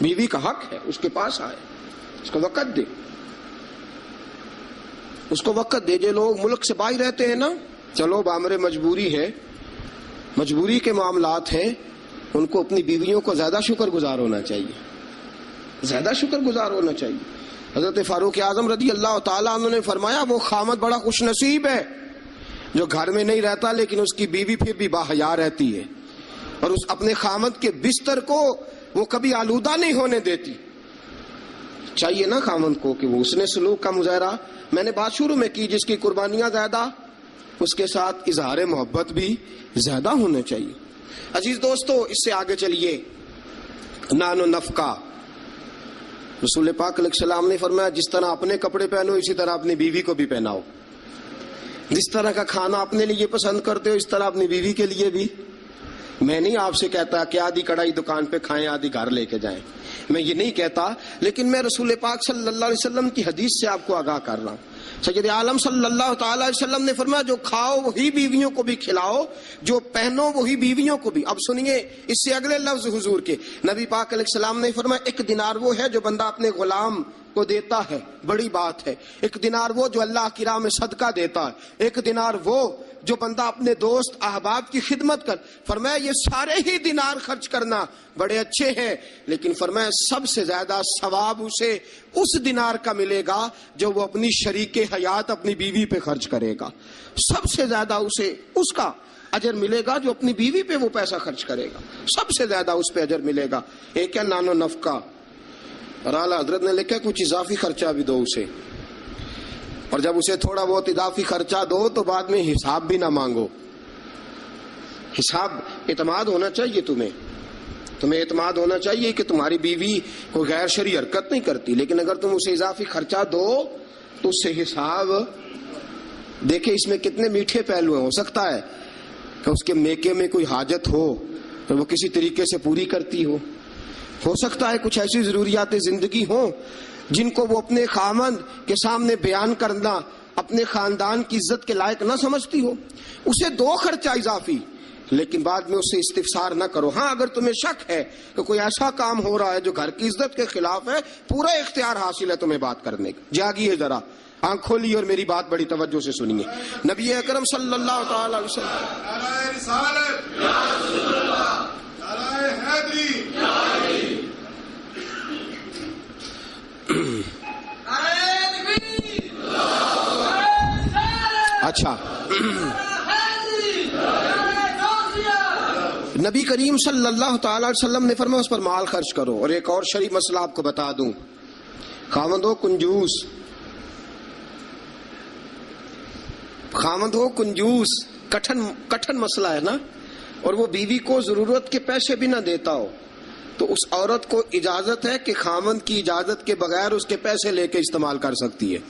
بیوی کا حق ہے اس کے پاس آئے، اس کو وقت دے، اس کو وقت دے۔ جو لوگ ملک سے باہر رہتے ہیں نا، چلو بامر مجبوری ہے، مجبوری کے معاملات ہیں، ان کو اپنی بیویوں کو زیادہ شکر گزار ہونا چاہیے، زیادہ شکر گزار ہونا چاہیے۔ حضرت فاروق اعظم رضی اللہ تعالیٰ عنہ نے فرمایا وہ خامد بڑا خوش نصیب ہے جو گھر میں نہیں رہتا لیکن اس کی بیوی پھر بھی باحیا رہتی ہے، اور اس اپنے خامد کے بستر کو وہ کبھی آلودہ نہیں ہونے دیتی۔ چاہیے نا خامد کو کہ وہ اس نے سلوک کا مظاہرہ، میں نے بات شروع میں کی، جس کی قربانیاں زیادہ اس کے ساتھ اظہار محبت بھی زیادہ ہونا چاہیے۔ عزیز دوستو، اس سے آگے چلیے، نان و نفقہ۔ رسول پاک علیہ السلام نے فرمایا جس طرح اپنے کپڑے پہنو اسی طرح اپنی بیوی کو بھی پہناؤ، جس طرح کا کھانا اپنے لیے پسند کرتے ہو اس طرح اپنی بیوی کے لیے بھی۔ میں نہیں آپ سے کہتا کہ آدھی کڑھائی دکان پہ کھائیں آدھی گھر لے کے جائیں، میں یہ نہیں کہتا، لیکن میں رسول پاک صلی اللہ علیہ وسلم کی حدیث سے آپ کو آگاہ کر رہا ہوں۔ سید عالم صلی اللہ تعالی علیہ وسلم نے فرمایا جو کھاؤ وہی بیویوں کو بھی کھلاؤ، جو پہنو وہی بیویوں کو بھی۔ اب سنیے اس سے اگلے لفظ حضور کے، نبی پاک علیہ السلام نے فرمایا 1 دینار وہ ہے جو بندہ اپنے غلام کو دیتا ہے، بڑی بات ہے۔ 1 دینار وہ جو اللہ کی راہ میں صدقہ دیتا ہے، 1 دینار وہ جو بندہ اپنے دوست احباب کی خدمت کر۔ فرمایا یہ سارے ہی دینار خرچ کرنا بڑے اچھے ہیں، لیکن فرمایا سب سے زیادہ ثواب اسے اس دینار کا ملے گا جو وہ اپنی شریک حیات اپنی بیوی پہ خرچ کرے گا، سب سے زیادہ اسے اس کا اجر ملے گا جو اپنی بیوی پہ وہ پیسہ خرچ کرے گا، سب سے زیادہ اس پہ اجر ملے گا۔ ایک ہے نان و نفقہ، اور اعلیٰ حضرت نے لکھا کچھ اضافی خرچہ بھی دو اسے، اور جب اسے تھوڑا بہت اضافی خرچہ دو تو بعد میں حساب بھی نہ مانگو۔ حساب اعتماد ہونا چاہیے، تمہیں اعتماد ہونا چاہیے کہ تمہاری بیوی کوئی غیر شرعی حرکت نہیں کرتی، لیکن اگر تم اسے اضافی خرچہ دو تو اس سے حساب دیکھیں۔ اس میں کتنے میٹھے پہلو ہیں، ہو سکتا ہے کہ اس کے میکے میں کوئی حاجت ہو تو وہ کسی طریقے سے پوری کرتی ہو سکتا ہے کچھ ایسی ضروریات زندگی ہوں جن کو وہ اپنے خامند کے سامنے بیان کرنا اپنے خاندان کی عزت کے لائق نہ سمجھتی ہو، اسے دو خرچہ اضافی، لیکن بعد میں اس سے استفسار نہ کرو۔ ہاں اگر تمہیں شک ہے کہ کوئی ایسا کام ہو رہا ہے جو گھر کی عزت کے خلاف ہے، پورا اختیار حاصل ہے تمہیں بات کرنے کا۔ جاگیے ذرا، آنکھ کھولیے اور میری بات بڑی توجہ سے سنیے۔ نبی اکرم صلی اللہ تعالی علیہ وسلم اچھا، نبی کریم صلی اللہ تعالی علیہ وسلم نے فرمایا اس پر مال خرچ کرو۔ اور ایک اور شرعی مسئلہ آپ کو بتا دوں، خاوند ہو کنجوس، کٹھن مسئلہ ہے نا، اور وہ بیوی کو ضرورت کے پیسے بھی نہ دیتا ہو، تو اس عورت کو اجازت ہے کہ خاوند کی اجازت کے بغیر اس کے پیسے لے کے استعمال کر سکتی ہے۔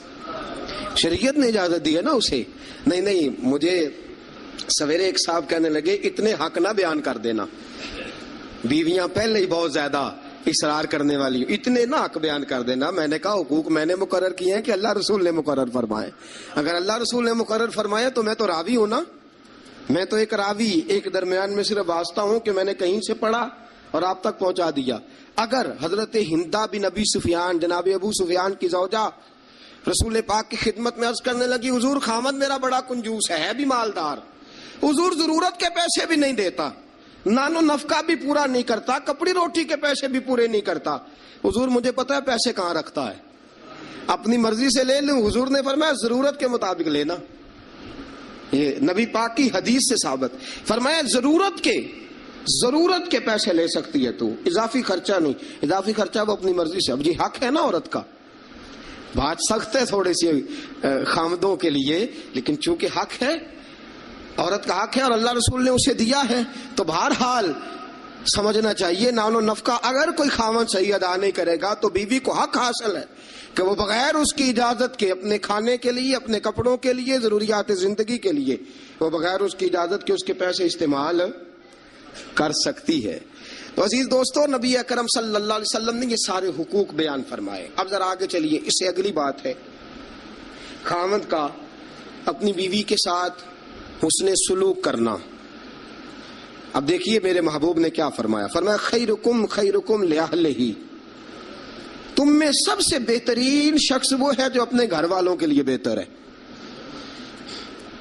شریعت نے اجازت دی ہے نا اسے۔ نہیں، مجھے سویرے ایک صاحب کہنے لگے اتنے حق نہ بیان کر دینا، بیویاں پہلے ہی بہت زیادہ اصرار کرنے والی، اتنے نہ حق بیان کر دینا۔ میں نے کہا حقوق میں نے مقرر کیے ہیں کہ اللہ رسول نے مقرر فرمائے؟ اگر اللہ رسول نے مقرر فرمایا تو میں تو راوی ہوں نا، میں تو ایک راوی، ایک درمیان میں صرف واسطہ ہوں کہ میں نے کہیں سے پڑھا اور آپ تک پہنچا دیا. اگر حضرت ہندا بن ابی سفیان جناب ابو سفیان کی زوجہ رسول پاک کی خدمت میں عرض کرنے لگی حضور خامد میرا بڑا کنجوس ہے بھی مالدار, حضور ضرورت کے پیسے بھی نہیں دیتا, نان و نفقہ بھی پورا نہیں کرتا, کپڑی روٹی کے پیسے بھی پورے نہیں کرتا, حضور مجھے پتا ہے پیسے کہاں رکھتا ہے, اپنی مرضی سے لے لوں. حضور نے فرمایا ضرورت کے مطابق لینا. یہ نبی پاک کی حدیث سے ثابت. فرمایا ضرورت کے پیسے لے سکتی ہے تو, اضافی خرچہ نہیں. اضافی خرچہ وہ اپنی مرضی سے. اب جی حق ہے نا عورت کا, بات سخت ہے تھوڑی سی خامدوں کے لیے, لیکن چونکہ حق ہے, عورت کا حق ہے اور اللہ رسول نے اسے دیا ہے, تو بہرحال سمجھنا چاہیے نان و نفقہ اگر کوئی خامد صحیح ادا نہیں کرے گا تو بیوی کو حق حاصل ہے کہ وہ بغیر اس کی اجازت کے اپنے کھانے کے لیے, اپنے کپڑوں کے لیے, ضروریات زندگی کے لیے وہ بغیر اس کی اجازت کے اس کے پیسے استعمال کر سکتی ہے. تو عزیز دوستو, نبی اکرم صلی اللہ علیہ وسلم نے یہ سارے حقوق بیان فرمائے. اب ذرا آگے چلیے, اس سے اگلی بات ہے خامد کا اپنی بیوی کے ساتھ حسن سلوک کرنا. اب دیکھیے میرے محبوب نے کیا فرمایا. فرمایا خیرکم لأہلہ, تم میں سب سے بہترین شخص وہ ہے جو اپنے گھر والوں کے لیے بہتر ہے,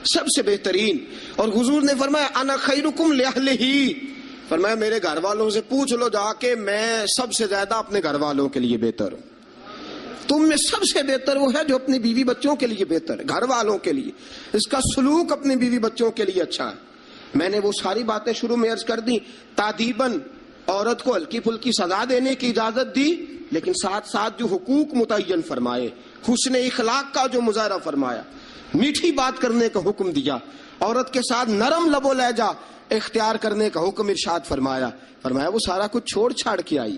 سب سے بہترین. اور حضور نے فرمایا انا خیرکم لأہلہ, فرمایا میرے گھر والوں سے پوچھ لو جا کے, میں سب سے زیادہ اپنے گھر والوں کے لیے بہتر ہوں. تم میں سب سے بہتر وہ ہے جو اپنی بیوی بچوں کے لیے بہتر ہے, گھر والوں کے لیے, اس کا سلوک اپنی بیوی بچوں کے لیے اچھا ہے. میں نے وہ ساری باتیں شروع میں عرض کر دی. تادیباً عورت کو ہلکی پھلکی سزا دینے کی اجازت دی, لیکن ساتھ ساتھ جو حقوق متعین فرمائے, حسن اخلاق کا جو مظاہرہ فرمایا, میٹھی بات کرنے کا حکم دیا, عورت کے ساتھ نرم لب و لہجہ اختیار کرنے کا حکم ارشاد فرمایا. فرمایا وہ سارا کچھ چھوڑ چھاڑ کے آئی.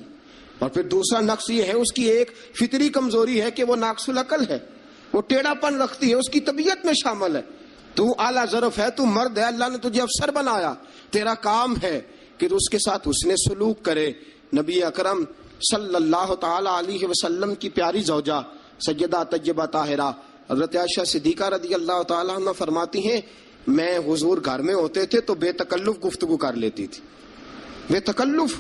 اور پھر دوسرا نقص یہ ہے, اس کی ایک فطری کمزوری ہے کہ وہ ناقص العقل ہے, وہ ٹیڑھا پن رکھتی ہے, اس کی طبیعت میں شامل ہے. تو اعلیٰ ظرف ہے, تو مرد ہے, اللہ نے تجھے افسر بنایا, تیرا کام ہے کہ اس کے ساتھ حسن سلوک کرے. نبی اکرم صلی اللہ تعالی علیہ وسلم کی پیاری زوجہ سیدہ طیبہ طاہرہ حضرت عائشہ صدیقہ رضی اللہ تعالی عنہ فرماتی ہیں, میں حضور گھر میں ہوتے تھے تو بے تکلف گفتگو کر لیتی تھی, بے تکلف,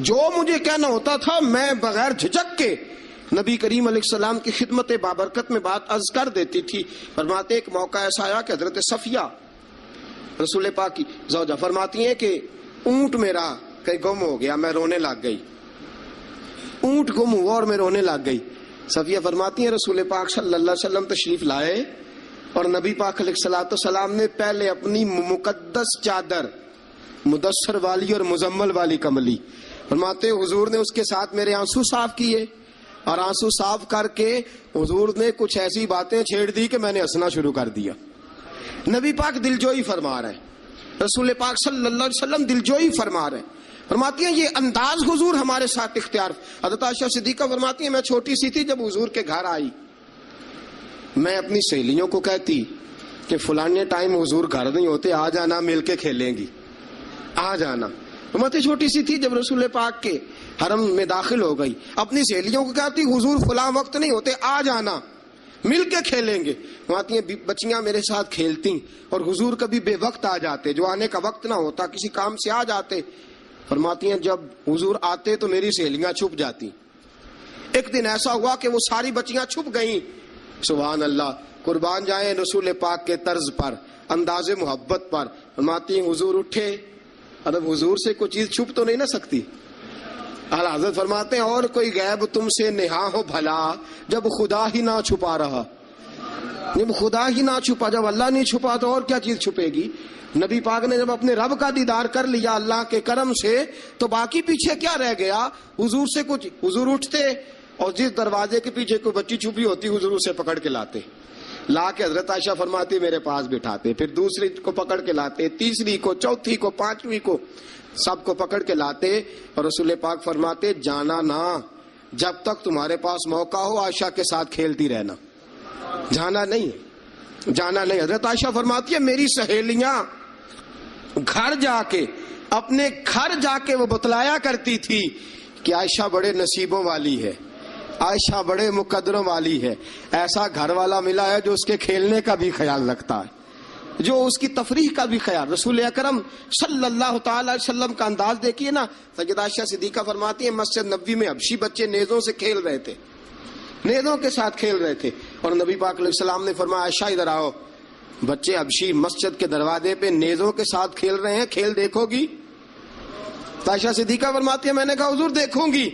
جو مجھے کہنا ہوتا تھا میں بغیر جھجک کے نبی کریم علیہ السلام کی خدمت بابرکت میں بات عرض کر دیتی تھی. فرماتے ایک موقع ایسا آیا کہ حضرت صفیہ رسول پاک کی زوجہ فرماتی ہیں کہ اونٹ میرا کہیں گم ہو گیا, میں رونے لگ گئی, اونٹ گم ہوا اور میں رونے لگ گئی. صفیہ فرماتی ہیں رسول پاک صلی اللہ علیہ وسلم تشریف لائے اور نبی پاک علیہ الصلوۃ والسلام نے پہلے اپنی مقدس چادر مدثر والی اور مزمل والی کملی, فرماتے حضور نے اس کے ساتھ میرے آنسو صاف کیے, اور آنسو صاف کر کے حضور نے کچھ ایسی باتیں چھیڑ دی کہ میں نے ہنسنا شروع کر دیا. نبی پاک دلجوئی فرما رہے ہیں, رسول پاک صلی اللہ علیہ وسلم دلجوئی فرما رہے ہیں. فرماتی ہیں یہ انداز حضور ہمارے ساتھ اختیار. حضرت عائشہ صدیقہ فرماتی ہیں میں چھوٹی سی تھی جب حضور کے گھر آئی, میں اپنی سہیلیوں کو کہتی کہ فلانے ٹائم حضور گھر نہیں ہوتے, آ جانا مل کے کھیلیں گی, آ جانا. فرماتی چھوٹی سی تھی جب رسول پاک کے حرم میں داخل ہو گئی, اپنی سہیلیوں کو کہتی حضور فلاں وقت نہیں ہوتے, آ جانا مل کے کھیلیں گے. فرماتی ہیں بچیاں میرے ساتھ کھیلتی اور حضور کبھی بے وقت آ جاتے, جو آنے کا وقت نہ ہوتا کسی کام سے آ جاتے. فرماتی ہیں جب حضور آتے تو میری سہیلیاں چھپ جاتی. ایک دن ایسا ہوا کہ وہ ساری بچیاں چھپ گئیں. سبحان اللہ, قربان جائیں رسول پاک کے طرز پر, انداز محبت پر. فرماتی ہیں حضور اٹھے, اب حضور سے کوئی چیز چھپ تو نہیں نہ سکتی. اعلیٰ حضرت فرماتے ہیں اور کوئی غیب تم سے نہا ہو بھلا جب خدا ہی نہ چھپا رہا, جب خدا ہی نہ چھپا, جب اللہ نہیں چھپا تو اور کیا چیز چھپے گی. نبی پاک نے جب اپنے رب کا دیدار کر لیا اللہ کے کرم سے تو باقی پیچھے کیا رہ گیا. حضور سے کچھ, حضور اٹھتے اور جس دروازے کے پیچھے کوئی بچی چھپی ہوتی حضور اسے پکڑ کے لاتے, لا کے حضرت عائشہ فرماتی میرے پاس بٹھاتے, پھر دوسری کو پکڑ کے لاتے, تیسری کو, چوتھی کو, پانچویں کو, سب کو پکڑ کے لاتے. اور رسول پاک فرماتے جانا نہ, جب تک تمہارے پاس موقع ہو عائشہ کے ساتھ کھیلتی رہنا, جانا نہیں, جانا نہیں. حضرت عائشہ فرماتی ہے میری سہیلیاں گھر جا کے, اپنے گھر جا کے وہ بتلایا کرتی تھی کہ عائشہ بڑے نصیبوں والی ہے, عائشہ بڑے مقدروں والی ہے, ایسا گھر والا ملا ہے جو اس کے کھیلنے کا بھی خیال رکھتا ہے. جو اس کی تفریح کا بھی خیال. رسول اکرم صلی اللہ تعالی علیہ وسلم کا انداز دیکھیے نا. سیدہ عائشہ صدیقہ فرماتی ہیں مسجد نبوی میں حبشی بچے نیزوں سے کھیل رہے تھے, نیزوں کے ساتھ کھیل رہے تھے, اور نبی پاک علیہ السلام نے فرمایا عائشہ ادھر آؤ, بچے حبشی مسجد کے دروازے پہ نیزوں کے ساتھ کھیل رہے ہیں, کھیل دیکھو گی؟ تو عائشہ صدیقہ فرماتی ہے میں نے کہا حضور دیکھوں گی.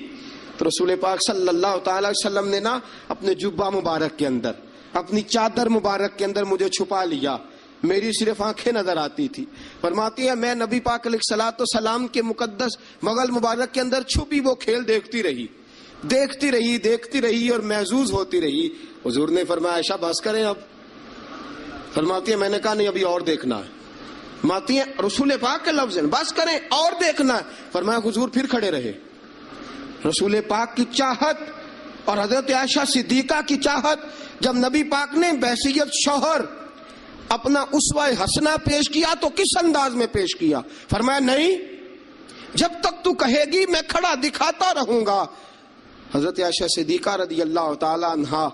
تو رسول پاک صلی اللہ تعالی علیہ وسلم نے نا اپنے جبہ مبارک کے اندر, اپنی چادر مبارک کے اندر مجھے چھپا لیا, میری صرف آنکھیں نظر آتی تھی. فرماتی ہے میں نبی پاک علیہ الصلوۃ والسلام کے مقدس مغل مبارک کے اندر چھپی وہ کھیل دیکھتی رہی اور محظوظ ہوتی رہی. حضور نے فرمایا عائشہ بس کریں اب. فرماتی ہے میں نے کہا نہیں ابھی اور دیکھنا ہے. فرماتی ہے رسول پاک کے لفظ ہیں بس کریں اور دیکھنا ہے. فرمایا حضور پھر کھڑے رہے. رسول پاک کی چاہت اور حضرت عائشہ صدیقہ کی چاہت, جب نبی پاک نے بحیثیت شوہر اپنا اسوہ حسنہ پیش کیا تو کس انداز میں پیش کیا؟ فرمایا نہیں جب تک تو کہے گی میں کھڑا دکھاتا رہوں گا. حضرت عائشہ صدیقہ رضی اللہ تعالی عنہا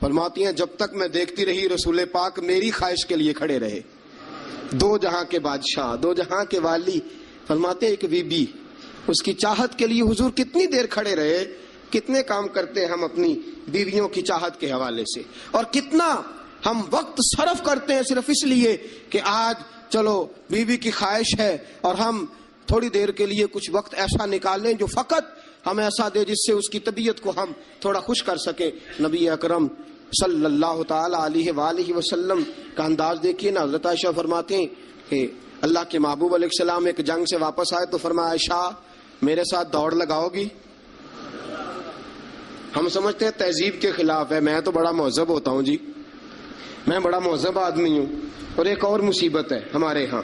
فرماتی ہیں جب تک میں دیکھتی رہی رسول پاک میری خواہش کے لیے کھڑے رہے. دو جہاں کے بادشاہ, دو جہاں کے والی. فرماتے ہیں ایک بی بی اس کی چاہت کے لیے حضور کتنی دیر کھڑے رہے. کتنے کام کرتے ہیں ہم اپنی بیویوں کی چاہت کے حوالے سے, اور کتنا ہم وقت صرف کرتے ہیں صرف اس لیے کہ آج چلو بیوی کی خواہش ہے اور ہم تھوڑی دیر کے لیے کچھ وقت ایسا نکال لیں جو فقط ہمیں ایسا دے جس سے اس کی طبیعت کو ہم تھوڑا خوش کر سکیں. نبی اکرم صلی اللہ تعالی علیہ وآلہ وسلم کا انداز دیکھیے نا. حضرت عائشہ فرماتے ہیں کہ اللہ کے محبوب علیہ السلام ایک جنگ سے واپس آئے تو فرمایا عائشہ میرے ساتھ دوڑ لگاؤ گی؟ ہم سمجھتے ہیں تہذیب کے خلاف ہے, میں تو بڑا مہذب ہوتا ہوں جی, میں بڑا مہذب آدمی ہوں. اور ایک اور مصیبت ہے ہمارے ہاں,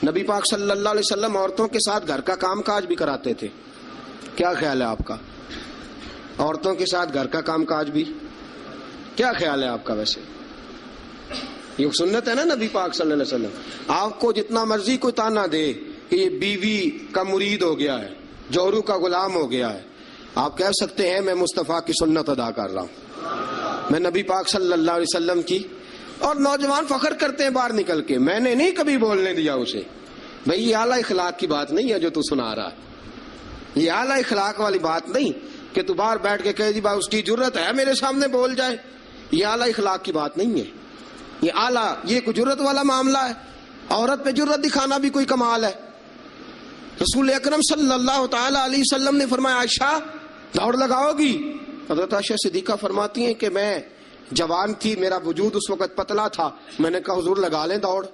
نبی پاک صلی اللہ علیہ وسلم عورتوں کے ساتھ گھر کا کام کاج بھی کراتے تھے. کیا خیال ہے آپ کا؟ عورتوں کے ساتھ گھر کا کام کاج بھی کیا خیال ہے آپ کا؟ ویسے یہ سنت ہے نا نبی پاک صلی اللہ علیہ وسلم. آپ کو جتنا مرضی کوئی تانا دے کہ یہ بیوی کا مرید ہو گیا ہے, جورو کا غلام ہو گیا ہے, آپ کہہ سکتے ہیں میں مصطفیٰ کی سنت ادا کر رہا ہوں, میں نبی پاک صلی اللہ علیہ وسلم کی. اور نوجوان فخر کرتے ہیں باہر نکل کے, میں نے نہیں کبھی بولنے دیا اسے. بھئی یہ اعلیٰ اخلاق کی بات نہیں ہے جو تو سنا رہا ہے, یہ اعلیٰ اخلاق والی بات نہیں کہ تو باہر بیٹھ کے کہے جی بھائی اس کی جرت ہے میرے سامنے بول جائے. یہ اعلیٰ اخلاق کی بات نہیں ہے, یہ اعلیٰ یہ کوئی جرت والا معاملہ ہے. عورت پہ جرت دکھانا بھی کوئی کمال ہے. رسول اکرم صلی اللہ تعالی علیہ وسلم نے فرمایا عائشہ دوڑ لگاؤ گی؟ حضرت عائشہ صدیقہ فرماتی ہیں کہ میں جوان تھی, میرا وجود اس وقت پتلا تھا, میں نے کہا حضور لگا لیں دوڑ.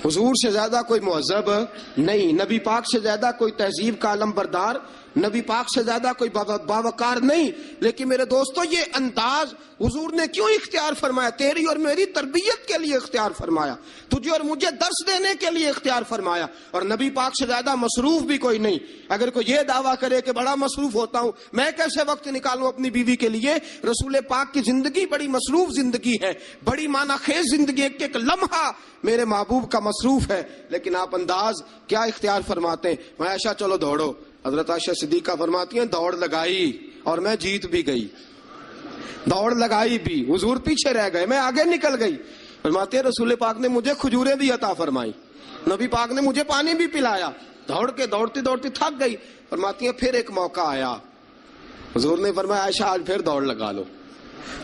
حضور سے زیادہ کوئی مہذب نہیں, نبی پاک سے زیادہ کوئی تہذیب کا علم بردار, نبی پاک سے زیادہ کوئی باوقار نہیں. لیکن میرے دوستو یہ انداز حضور نے کیوں اختیار فرمایا؟ تیری اور میری تربیت کے لیے اختیار فرمایا, تجھے اور مجھے درس دینے کے لیے اختیار فرمایا. اور نبی پاک سے زیادہ مصروف بھی کوئی نہیں. اگر کوئی یہ دعویٰ کرے کہ بڑا مصروف ہوتا ہوں, میں کیسے وقت نکالوں اپنی بیوی کے لیے؟ رسول پاک کی زندگی بڑی مصروف زندگی ہے, بڑی معنی خیز زندگی, ایک ایک لمحہ میرے محبوب کا مصروف ہے. لیکن آپ انداز کیا اختیار فرماتے ہیں؟ میں عائشہ چلو دوڑو. حضرت عائشہ صدیقہ فرماتی ہیں دوڑ لگائی اور میں جیت بھی گئی. دوڑ لگائی بھی, حضور پیچھے رہ گئے, میں آگے نکل گئی. فرماتے ہیں رسول پاک نے مجھے کھجوریں بھی عطا فرمائی, نبی پاک نے مجھے پانی بھی پلایا. دوڑ کے دوڑتی دوڑتی تھک گئی. فرماتی ہیں پھر ایک موقع آیا, حضور نے فرمایا عائشہ آج پھر دوڑ لگا لو.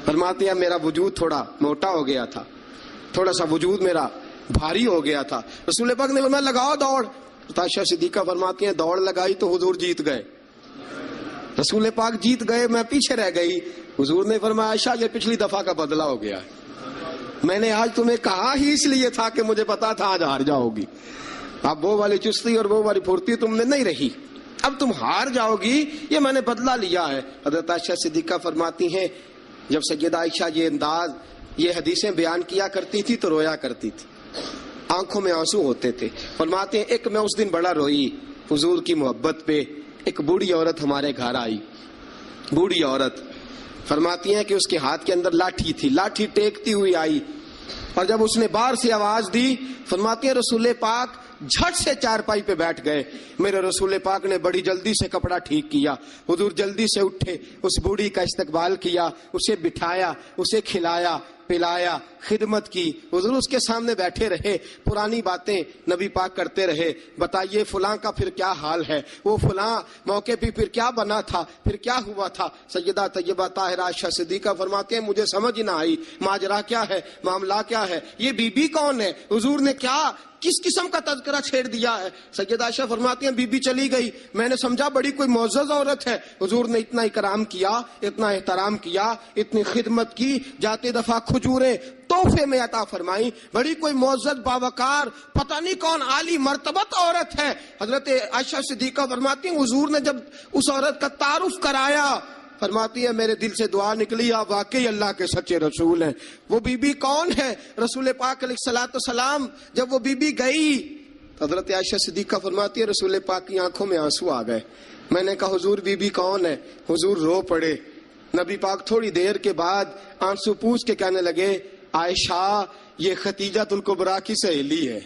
فرماتی ہیں میرا وجود تھوڑا موٹا ہو گیا تھا, تھوڑا سا وجود میرا بھاری ہو گیا تھا. رسول پاک نے فرمایا لگاؤ دوڑ. عائشہ صدیقہ فرماتی ہیں دوڑ لگائی تو حضور جیت گئے. رسول پاک جیت گئے, میں پیچھے رہ گئی. حضور نے فرمایا عائشہ یہ پچھلی دفعہ کا بدلہ ہو گیا ہے, میں نے آج تمہیں کہا ہی اس لیے تھا کہ مجھے پتا تھا آج ہار جاؤ گی. اب وہ والی چستی اور وہ والی پھرتی تم نے نہیں رہی, اب تم ہار جاؤ گی, یہ میں نے بدلہ لیا ہے. حضرت عائشہ صدیقہ فرماتی ہیں جب سیدہ عائشہ یہ انداز یہ حدیثیں بیان کیا کرتی تھی تو رویا کرتی تھی, آنکھوں میں آنسو ہوتے تھے. فرماتے ہیں ایک میں اس دن بڑا روئی حضور کی محبت پہ. ایک بوڑھی عورت ہمارے گھر آئی, بوڑھی عورت. فرماتی ہیں کہ اس کے ہاتھ کے اندر لاٹھی تھی, لاٹھی ٹیکتی ہوئی آئی, اور جب اس نے باہر سے آواز دی, فرماتی ہیں رسول پاک جھٹ سے چارپائی پہ بیٹھ گئے. میرے رسول پاک نے بڑی جلدی سے کپڑا ٹھیک کیا, حضور جلدی سے اٹھے, اس بوڑھی کا استقبال کیا, اسے بٹھایا, اسے کھلایا, پلایا، خدمت کی، حضور اس کے سامنے بیٹھے رہے، پرانی باتیں نبی پاک کرتے رہے، بتائیے فلاں کا پھر کیا حال ہے، وہ فلاں موقع پہ پھر کیا بنا تھا، پھر کیا ہوا تھا۔ سیدہ طیبہ طاہرہ عائشہ صدیقہ فرماتے ہیں مجھے سمجھ نہ آئی ماجرا کیا ہے، معاملہ کیا ہے، یہ بی بی کون ہے، حضور نے کیا کس قسم کا تذکرہ چھیڑ دیا ہے۔ سیدہ عائشہ فرماتی ہیں بی بی چلی گئی، میں نے سمجھا بڑی کوئی معزز عورت ہے، حضور نے اتنا اکرام کیا، اتنا احترام کیا، اتنی خدمت کی، جاتے دفعہ کھجوریں تحفے میں عطا فرمائی، بڑی کوئی معزز باوقار پتہ نہیں کون عالی مرتبت عورت ہے۔ حضرت عائشہ صدیقہ فرماتی ہیں حضور نے جب اس عورت کا تعارف کرایا، فرماتی ہے میرے دل سے دعا نکلی آپ واقعی اللہ کے سچے رسول ہیں۔ وہ بی بی کون ہے؟ رسول پاک علیہ الصلوۃ والسلام جب وہ بی بی گئی، حضرت عائشہ صدیقہ فرماتی ہے رسول پاک کی آنکھوں میں آنسو آ گئے۔ میں نے کہا حضور بی بی کون ہے؟ حضور رو پڑے۔ نبی پاک تھوڑی دیر کے بعد آنسو پوچھ کے کہنے لگے عائشہ یہ ختیجہ الکبریٰ کی سہیلی ہے،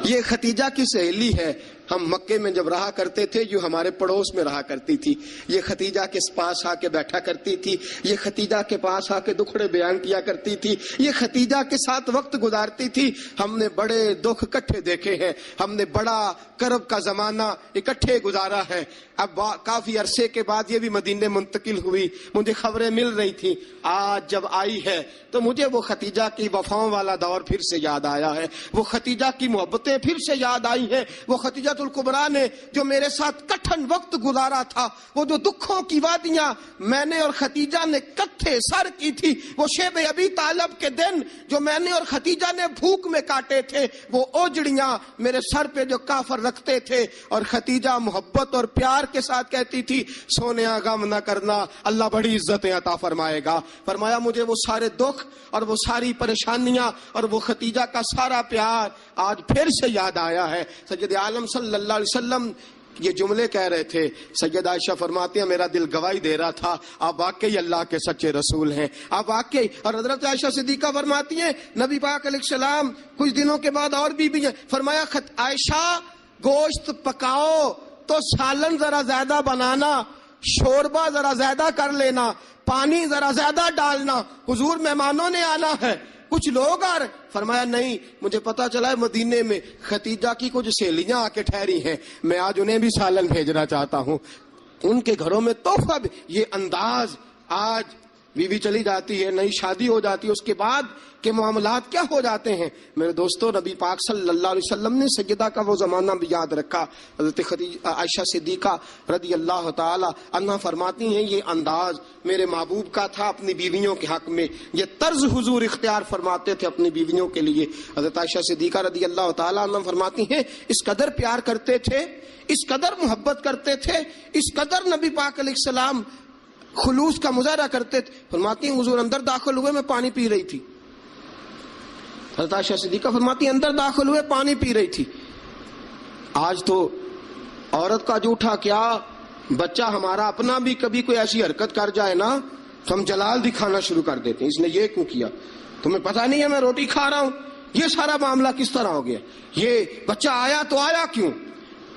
یہ ختیجہ کی سہیلی ہے۔ ہم مکے میں جب رہا کرتے تھے جو ہمارے پڑوس میں رہا کرتی تھی، یہ ختیجہ کے پاس آ کے بیٹھا کرتی تھی، یہ ختیجہ کے پاس آ کے دکھڑے بیان کیا کرتی تھی، یہ ختیجہ کے ساتھ وقت گزارتی تھی۔ ہم نے بڑے دکھ اکٹھے دیکھے ہیں، ہم نے بڑا کرب کا زمانہ اکٹھے گزارا ہے۔ اب کافی عرصے کے بعد یہ بھی مدینے منتقل ہوئی، مجھے خبریں مل رہی تھی، آج جب آئی ہے تو مجھے وہ ختیجہ کی وفاؤں والا دور پھر سے یاد آیا ہے، وہ ختیجہ کی محبتیں پھر سے یاد آئی ہیں، وہ ختیجہ الکبریٰ نے جو میرے ساتھ کٹھن وقت گزارا تھا، وہ جو دکھوں کی وادیاں میں نے اور ختیجہ نے کٹھے سر کی تھی، وہ شیب ابی طالب کے دن جو میں نے اور ختیجہ نے بھوک میں کاٹے تھے، وہ اوجڑیاں میرے سر پہ جو کافر رکھتے تھے، اور ختیجہ محبت اور پیار کے ساتھ کہتی تھی سونیا غم نہ کرنا اللہ بڑی عزتیں عطا فرمائے گا۔ فرمایا مجھے وہ سارے دکھ اور وہ ساری پریشانیاں اور وہ ختیجہ کا سارا پیار آج پھر سے یاد آیا ہے۔ سید عالم صلی اللہ علیہ وسلم یہ جملے کہہ رہے تھے، سیدہ عائشہ فرماتی ہیں میرا دل گواہی دے رہا تھا آپ واقعی اللہ کے سچے رسول ہیں، آپ واقعی۔ اور حضرت عائشہ صدیقہ فرماتی ہیں نبی پاک علیہ السلام کچھ دنوں کے بعد اور بھی ہیں، فرمایا عائشہ گوشت پکاؤ تو سالن ذرا زیادہ بنانا، شوربہ ذرا زیادہ کر لینا، پانی ذرا زیادہ ڈالنا، حضور مہمانوں نے آنا ہے۔ کچھ لوگ آ رہے، فرمایا نہیں مجھے پتا چلا ہے مدینے میں ختیجہ کی کچھ سہیلیاں آ کے ٹھہری ہیں، میں آج انہیں بھی سالن بھیجنا چاہتا ہوں، ان کے گھروں میں تحفہ بھی۔ یہ انداز آج بیوی چلی جاتی ہے، نئی شادی ہو جاتی ہے، اس کے بعد کے معاملات کیا ہو جاتے ہیں۔ میرے دوستو نبی پاک صلی اللہ علیہ وسلم نے سیدہ کا وہ زمانہ بھی یاد رکھا۔ حضرت عائشہ صدیقہ رضی اللہ تعالی عنہا فرماتی ہیں یہ انداز میرے محبوب کا تھا اپنی بیویوں کے حق میں، یہ طرز حضور اختیار فرماتے تھے اپنی بیویوں کے لیے۔ حضرت عائشہ صدیقہ رضی اللہ تعالی عنہا فرماتی ہیں اس قدر پیار کرتے تھے، اس قدر محبت کرتے تھے، اس قدر نبی پاک علیہ السلام خلوص کا مظاہرہ کرتے تھے۔ فرماتی ہیں حضور اندر داخل ہوئے میں پانی پی رہی تھی، حضرت عائشہ صدیقہ فرماتی ہیں اندر داخل ہوئے پانی پی رہی تھی۔ آج تو عورت کا جھوٹا کیا، بچہ ہمارا اپنا بھی کبھی کوئی ایسی حرکت کر جائے نا تو ہم جلال دکھانا شروع کر دیتے ہیں، اس نے یہ کیوں کیا، تمہیں پتہ نہیں ہے میں روٹی کھا رہا ہوں، یہ سارا معاملہ کس طرح ہو گیا، یہ بچہ آیا تو آیا کیوں۔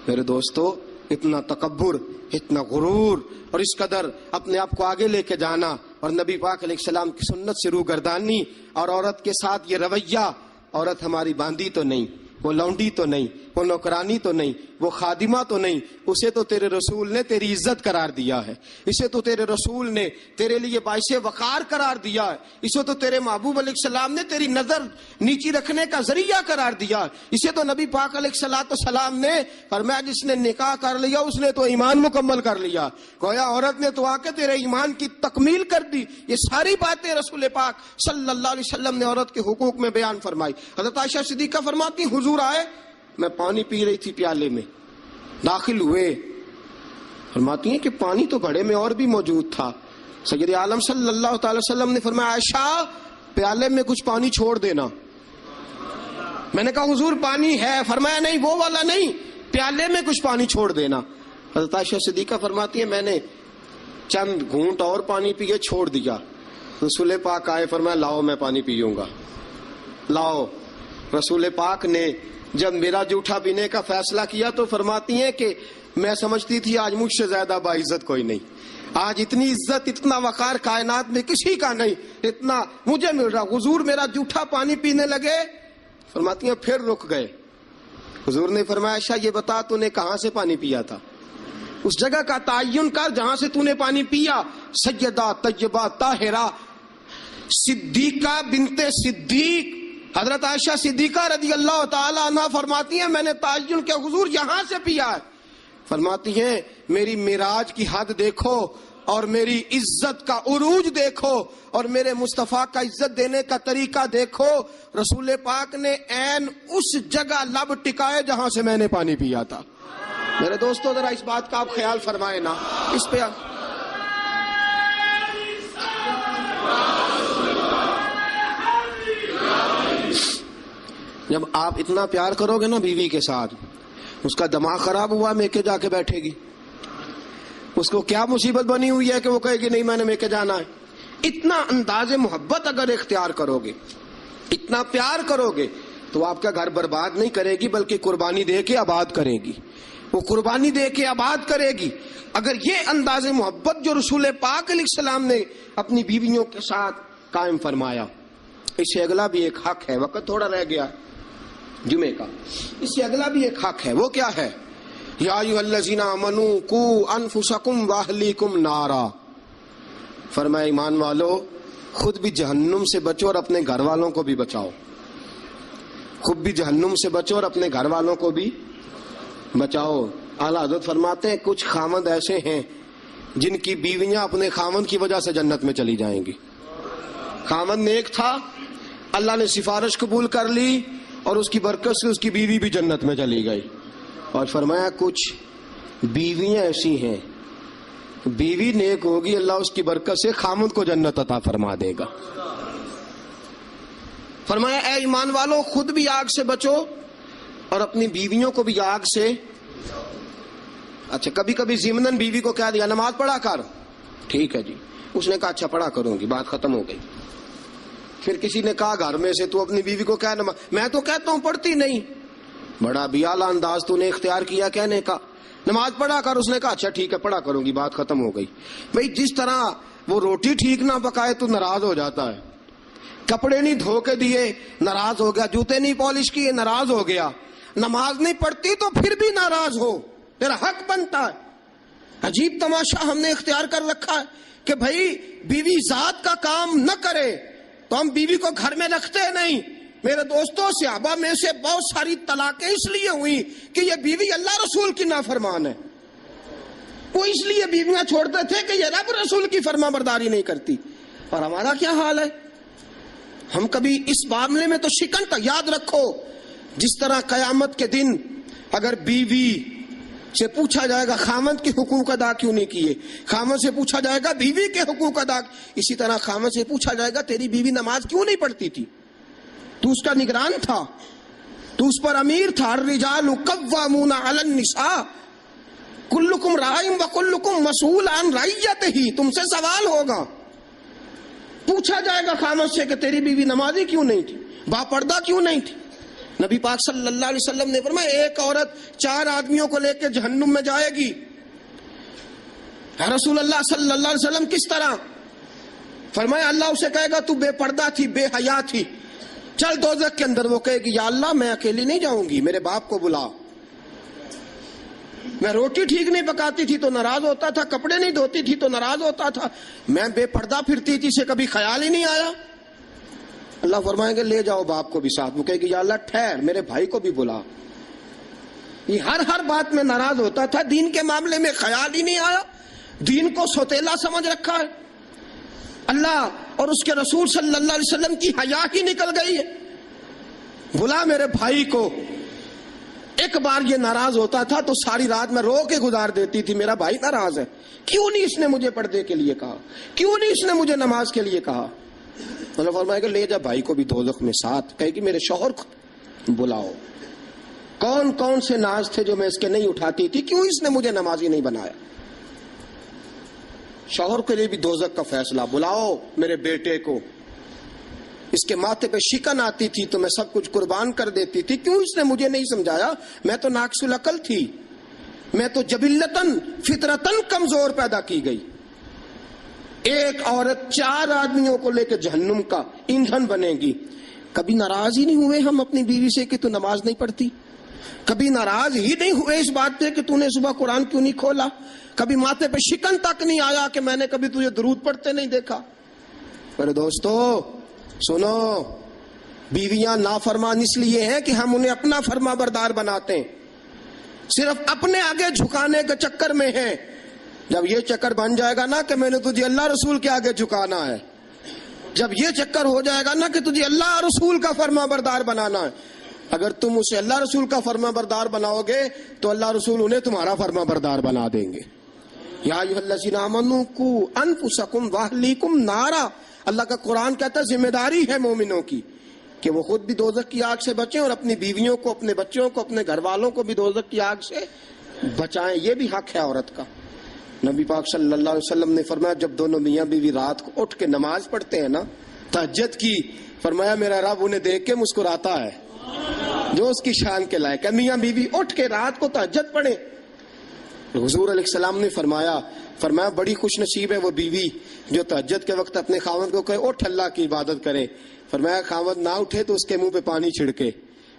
میرے دوستو اتنا تکبر، اتنا غرور اور اس قدر اپنے آپ کو آگے لے کے جانا اور نبی پاک علیہ السلام کی سنت سے روگردانی اور عورت کے ساتھ یہ رویہ، عورت ہماری باندھی تو نہیں، وہ لونڈی تو نہیں، وہ نوکرانی تو نہیں، وہ خادمہ تو نہیں، اسے تو تیرے رسول نے تیری عزت قرار دیا ہے، اسے تو تیرے رسول نے تیرے لیے باعث وقار قرار دیا ہے، اسے تو تیرے محبوب علیہ السلام نے تیری نظر نیچی رکھنے کا ذریعہ قرار دیا ہے، اسے تو نبی پاک علیہ السلام نے فرمایا جس نے نکاح کر لیا اس نے تو ایمان مکمل کر لیا، گویا عورت نے تو آ کے تیرے ایمان کی تکمیل کر دی۔ یہ ساری باتیں رسول پاک صلی اللہ علیہ وسلم نے عورت کے حقوق میں بیان فرمائی۔ حضرت عائشہ صدیقہ فرماتی حضور آئے، میں پانی پی رہی تھی پیالے میں، داخل ہوئے، فرماتی ہیں کہ پانی تو گھڑے میں اور بھی موجود تھا۔ سید عالم صلی اللہ تعالی وسلم نے فرمایا عائشہ پیالے میں کچھ پانی چھوڑ دینا۔ میں نے کہا حضور پانی ہے، فرمایا نہیں وہ والا نہیں، پیالے میں کچھ پانی چھوڑ دینا۔ حضرت عائشہ صدیقہ فرماتی ہے میں نے چند گھونٹ اور پانی پیے چھوڑ دیا، رسول پاک آئے فرمایا لاؤ میں پانی پیوں گا، لاؤ۔ رسول پاک نے جب میرا جھوٹا پینے کا فیصلہ کیا تو فرماتی ہیں کہ میں سمجھتی تھی آج مجھ سے زیادہ باعزت کوئی نہیں، آج اتنی عزت اتنا وقار کائنات میں کسی کا نہیں، اتنا مجھے مل رہا. حضور میرا جھوٹا پانی پینے لگے، فرماتی ہیں پھر رک گئے. حضور نے فرمایا عائشہ یہ بتا تو نے کہاں سے پانی پیا تھا؟ اس جگہ کا تعین کر جہاں سے تو نے پانی پیا. سیدہ طیبہ طاہرہ صدیقہ بنت صدیق حضرت عائشہ صدیقہ رضی اللہ تعالی عنہ فرماتی ہیں میں نے تعین کیا حضور یہاں سے پیا ہے. فرماتی ہیں میری معراج کی حد دیکھو اور میری عزت کا عروج دیکھو اور میرے مصطفیٰ کا عزت دینے کا طریقہ دیکھو. رسول پاک نے عین اس جگہ لب ٹکائے جہاں سے میں نے پانی پیا تھا. میرے دوستو ذرا اس بات کا آپ خیال فرمائیں نا. اس پہ جب آپ اتنا پیار کرو گے نا بیوی کے ساتھ، اس کا دماغ خراب ہوا میکے جا کے بیٹھے گی. اس کو کیا مصیبت بنی ہوئی ہے کہ وہ کہے گی نہیں میں نے میکے جانا ہے. اتنا انداز محبت اگر اختیار کرو گے، اتنا پیار کرو گے تو آپ کا گھر برباد نہیں کرے گی بلکہ قربانی دے کے آباد کرے گی. وہ قربانی دے کے آباد کرے گی. اگر یہ انداز محبت جو رسول پاک علیہ السلام نے اپنی بیویوں کے ساتھ قائم فرمایا. اس سے اگلا بھی ایک حق ہے، وقت تھوڑا رہ گیا جمعے کا. اس سے اگلا بھی ایک حق ہے، وہ کیا ہے؟ یا ایھا الذین آمنوا قوا انفسکم واہلیکم نارا. فرمایا ایمان والو خود بھی جہنم سے بچو اور اپنے گھر والوں کو بھی بچاؤ. خود بھی جہنم سے بچو اور اپنے گھر والوں کو بھی بچاؤ. اعلیٰ حضرت فرماتے ہیں کچھ خاوند ایسے ہیں جن کی بیویاں اپنے خاوند کی وجہ سے جنت میں چلی جائیں گی. خاوند نیک تھا، اللہ نے سفارش قبول کر لی اور اس کی برکت سے اس کی بیوی بھی جنت میں چلی گئی. اور فرمایا کچھ بیویاں ایسی ہیں، بیوی نیک ہوگی اللہ اس کی برکت سے خاوند کو جنت عطا فرما دے گا. فرمایا اے ایمان والو خود بھی آگ سے بچو اور اپنی بیویوں کو بھی آگ سے. اچھا کبھی کبھی ضمناً بیوی کو کہہ دیا نماز پڑھا کر، ٹھیک ہے جی. اس نے کہا اچھا پڑھا کروں گی، بات ختم ہو گئی. پھر کسی نے کہا گھر میں سے تو اپنی بیوی کو کہہ نماز، میں تو کہتا ہوں پڑھتی نہیں. بڑا بھی اعلیٰ انداز تو نے اختیار کیا کہنے کا، نماز پڑھا کر. اس نے کہا اچھا ٹھیک ہے پڑھا کروں گی، بات ختم ہو گئی. بھئی جس طرح وہ روٹی ٹھیک نہ پکائے تو ناراض ہو جاتا ہے، کپڑے نہیں دھو کے دیے ناراض ہو گیا، جوتے نہیں پالش کیے ناراض ہو گیا، نماز نہیں پڑھتی تو پھر بھی ناراض ہو، تیرا حق بنتا ہے. عجیب تماشا ہم نے اختیار کر رکھا ہے کہ بھائی بیوی ذات کا کام نہ کرے تو ہم بیوی کو گھر میں رکھتے نہیں. میرے دوستوں صحابہ میں سے بہت ساری طلاقیں اس لیے ہوئی کہ یہ بیوی اللہ رسول کی نافرمان ہے. وہ اس لیے بیویاں چھوڑتے تھے کہ یہ رب رسول کی فرما برداری نہیں کرتی. اور ہمارا کیا حال ہے؟ ہم کبھی اس معاملے میں تو شکن کا یاد رکھو. جس طرح قیامت کے دن اگر بیوی سے پوچھا جائے گا خاوند کے حقوق ادا کیوں نہیں کیے، خاوند سے پوچھا جائے گا بیوی کے حقوق ادا، اسی طرح خاوند سے پوچھا جائے گا تیری بیوی نماز کیوں نہیں پڑھتی تھی، تو اس کا نگران تھا، تو اس پر امیر تھا. الرجال قوامون علی النساء کلکم راع وکلکم مسئول عن رعیتہ. تم سے سوال ہوگا، پوچھا جائے گا خاوند سے کہ تیری بیوی نمازی کیوں نہیں تھی، با پردہ کیوں نہیں تھی. نبی پاک صلی اللہ علیہ وسلم نے فرمایا ایک عورت 4 آدمیوں کو لے کے جہنم میں جائے گی. رسول اللہ صلی اللہ علیہ وسلم کس طرح؟ فرمایا اللہ اسے کہے گا تو بے پردہ تھی، بے حیا تھی، چل دوزخ کے اندر. وہ کہے گی یا اللہ میں اکیلی نہیں جاؤں گی، میرے باپ کو بلا. میں روٹی ٹھیک نہیں پکاتی تھی تو ناراض ہوتا تھا، کپڑے نہیں دھوتی تھی تو ناراض ہوتا تھا، میں بے پردہ پھرتی تھی سے کبھی خیال ہی نہیں آیا. اللہ فرمائیں گے لے جاؤ باپ کو بھی ساتھ. وہ کہے گی یا اللہ ٹھہر میرے بھائی کو بھی بلا. یہ ہر بات میں ناراض ہوتا تھا، دین کے معاملے میں خیال ہی نہیں آیا، دین کو سوتیلا سمجھ رکھا ہے. اللہ اور اس کے رسول صلی اللہ علیہ وسلم کی حیا ہی نکل گئی ہے. بلا میرے بھائی کو. ایک بار یہ ناراض ہوتا تھا تو ساری رات میں رو کے گزار دیتی تھی، میرا بھائی ناراض ہے، کیوں نہیں اس نے مجھے پردے کے لیے کہا، کیوں نہیں اس نے مجھے نماز کے لیے کہا. اللہ فرمائے گا لے جا بھائی کو بھی دوزخ میں ساتھ. کہے گی میرے شوہر کو بلاؤ، کون کون سے ناز تھے جو میں اس کے نہیں اٹھاتی تھی، کیوں اس نے مجھے نمازی نہیں بنایا. شوہر کے لیے بھی دوزخ کا فیصلہ. بلاؤ میرے بیٹے کو، اس کے ماتھے پہ شکن آتی تھی تو میں سب کچھ قربان کر دیتی تھی، کیوں اس نے مجھے نہیں سمجھایا. میں تو ناقص العقل تھی، میں تو جبلتاً فطرتاً کمزور پیدا کی گئی. ایک عورت 4 آدمیوں کو لے کے جہنم کا ایندھن بنے گی. کبھی ناراض ہی نہیں ہوئے ہم اپنی بیوی سے کہ تو نماز نہیں پڑھتی؟ کبھی ناراض ہی نہیں ہوئے اس بات پہ کہ تو نے صبح قرآن کیوں نہیں کھولا؟ کبھی ماتھے پہ شکن تک نہیں آیا کہ میں نے کبھی تجھے درود پڑھتے نہیں دیکھا؟ میرے دوستو سنو، بیویاں نافرمان اس لیے ہیں کہ ہم انہیں اپنا فرما بردار بناتے ہیں، صرف اپنے آگے جھکانے کے چکر میں ہیں. جب یہ چکر بن جائے گا نا کہ میں نے تجھے اللہ رسول کے آگے جھکانا ہے، جب یہ چکر ہو جائے گا نا کہ تجھے اللہ رسول کا فرما بردار بنانا ہے، اگر تم اسے اللہ رسول کا فرما بردار بناؤ گے تو اللہ رسول انہیں تمہارا فرما بردار بنا دیں گے. یا ایھا الذین آمنوا قوا انفسکم واہلیکم نارا. اللہ کا قرآن کہتا ہے ذمہ داری ہے مومنوں کی کہ وہ خود بھی دوزخ کی آگ سے بچیں اور اپنی بیویوں کو، اپنے بچوں کو، اپنے گھر والوں کو بھی دوزخ کی آگ سے بچائیں. یہ بھی حق ہے عورت کا. نبی پاک صلی اللہ علیہ وسلم نے فرمایا جب دونوں میاں بیوی رات کو اٹھ کے نماز پڑھتے ہیں نا تہجد کی، فرمایا میرا رب انہیں دیکھ کے مسکراتا ہے جو اس کی شان کے لائق ہے. میاں بیوی اٹھ کے رات کو تہجد پڑھیں. حضور علیہ السلام نے فرمایا بڑی خوش نصیب ہے وہ بیوی جو تہجد کے وقت اپنے خاوند کو کہے اٹھ اللہ کی عبادت کرے. فرمایا خاوند نہ اٹھے تو اس کے منہ پہ پانی چھڑکے.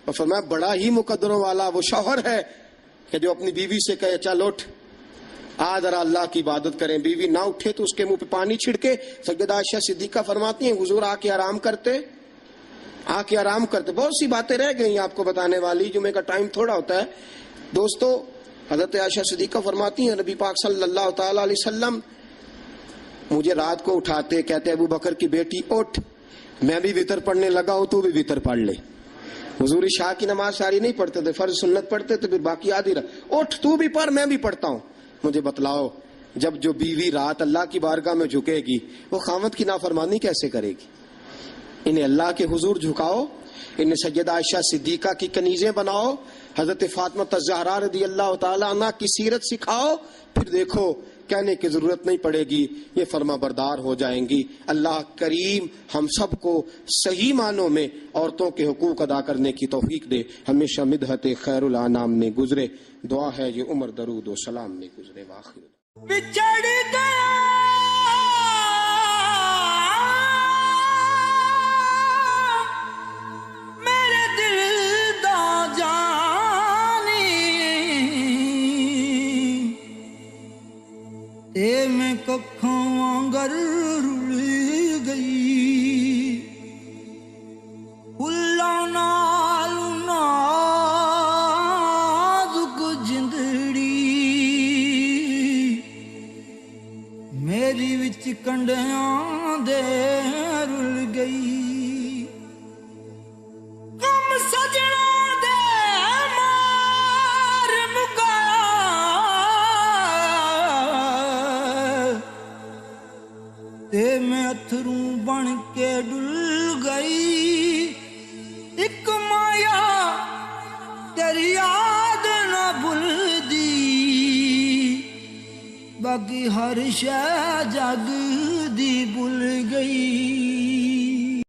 اور فرمایا بڑا ہی مقدروں والا وہ شوہر ہے کہ جو اپنی بیوی سے کہے چل اٹھ آ ذرا اللہ کی عبادت کریں. بیوی نہ اٹھے تو اس کے منہ پہ پانی چھڑکے. سیدہ عائشہ صدیقہ فرماتی ہیں حضور آ کے آرام کرتے. بہت سی باتیں رہ گئی آپ کو بتانے والی، جمعے کا ٹائم تھوڑا ہوتا ہے. دوستو حضرت عائشہ صدیقہ فرماتی ہیں نبی پاک صلی اللہ تعالی علیہ وسلم مجھے رات کو اٹھاتے، کہتے ابو بکر کی بیٹی اٹھ، میں بھی وتر پڑھنے لگا ہوں، تو بھی وتر پڑھ لے. حضور عشاء کی نماز ساری نہیں پڑھتے تھے، فرض سنت پڑھتے تھے، پھر باقی آدھی رات اٹھ تو بھی پڑھ میں بھی پڑھتا ہوں. مجھے بتلاؤ جب جو بیوی رات اللہ کی بارگاہ میں جھکے گی وہ خاوند کی نافرمانی کیسے کرے گی؟ انہیں اللہ کے حضور جھکاؤ، انہیں سیدہ عائشہ صدیقہ کی کنیزیں بناؤ، حضرت فاطمہ الزہرا رضی اللہ تعالی عنہ کی سیرت سکھاؤ، پھر دیکھو کہنے کی ضرورت نہیں پڑے گی، یہ فرما بردار ہو جائیں گی. اللہ کریم ہم سب کو صحیح معنوں میں عورتوں کے حقوق ادا کرنے کی توفیق دے. ہمیشہ مدحت خیر الانام میں گزرے. دعا ہے یہ عمر درود و سلام میں گزرے. واخر بچڑ گیا میرے دل دا جانی تے میں ککھاں وانگر رل گئی پھلاں نال نازک جندڑی میری وچ کنڈیاں دے رل گئی. کم سجنا دے مار مکایا تے میں اتھروں بن کے ڈل گئی. ایک مایا تیری یاد نہ بھلدی باقی ہر شے جگ دی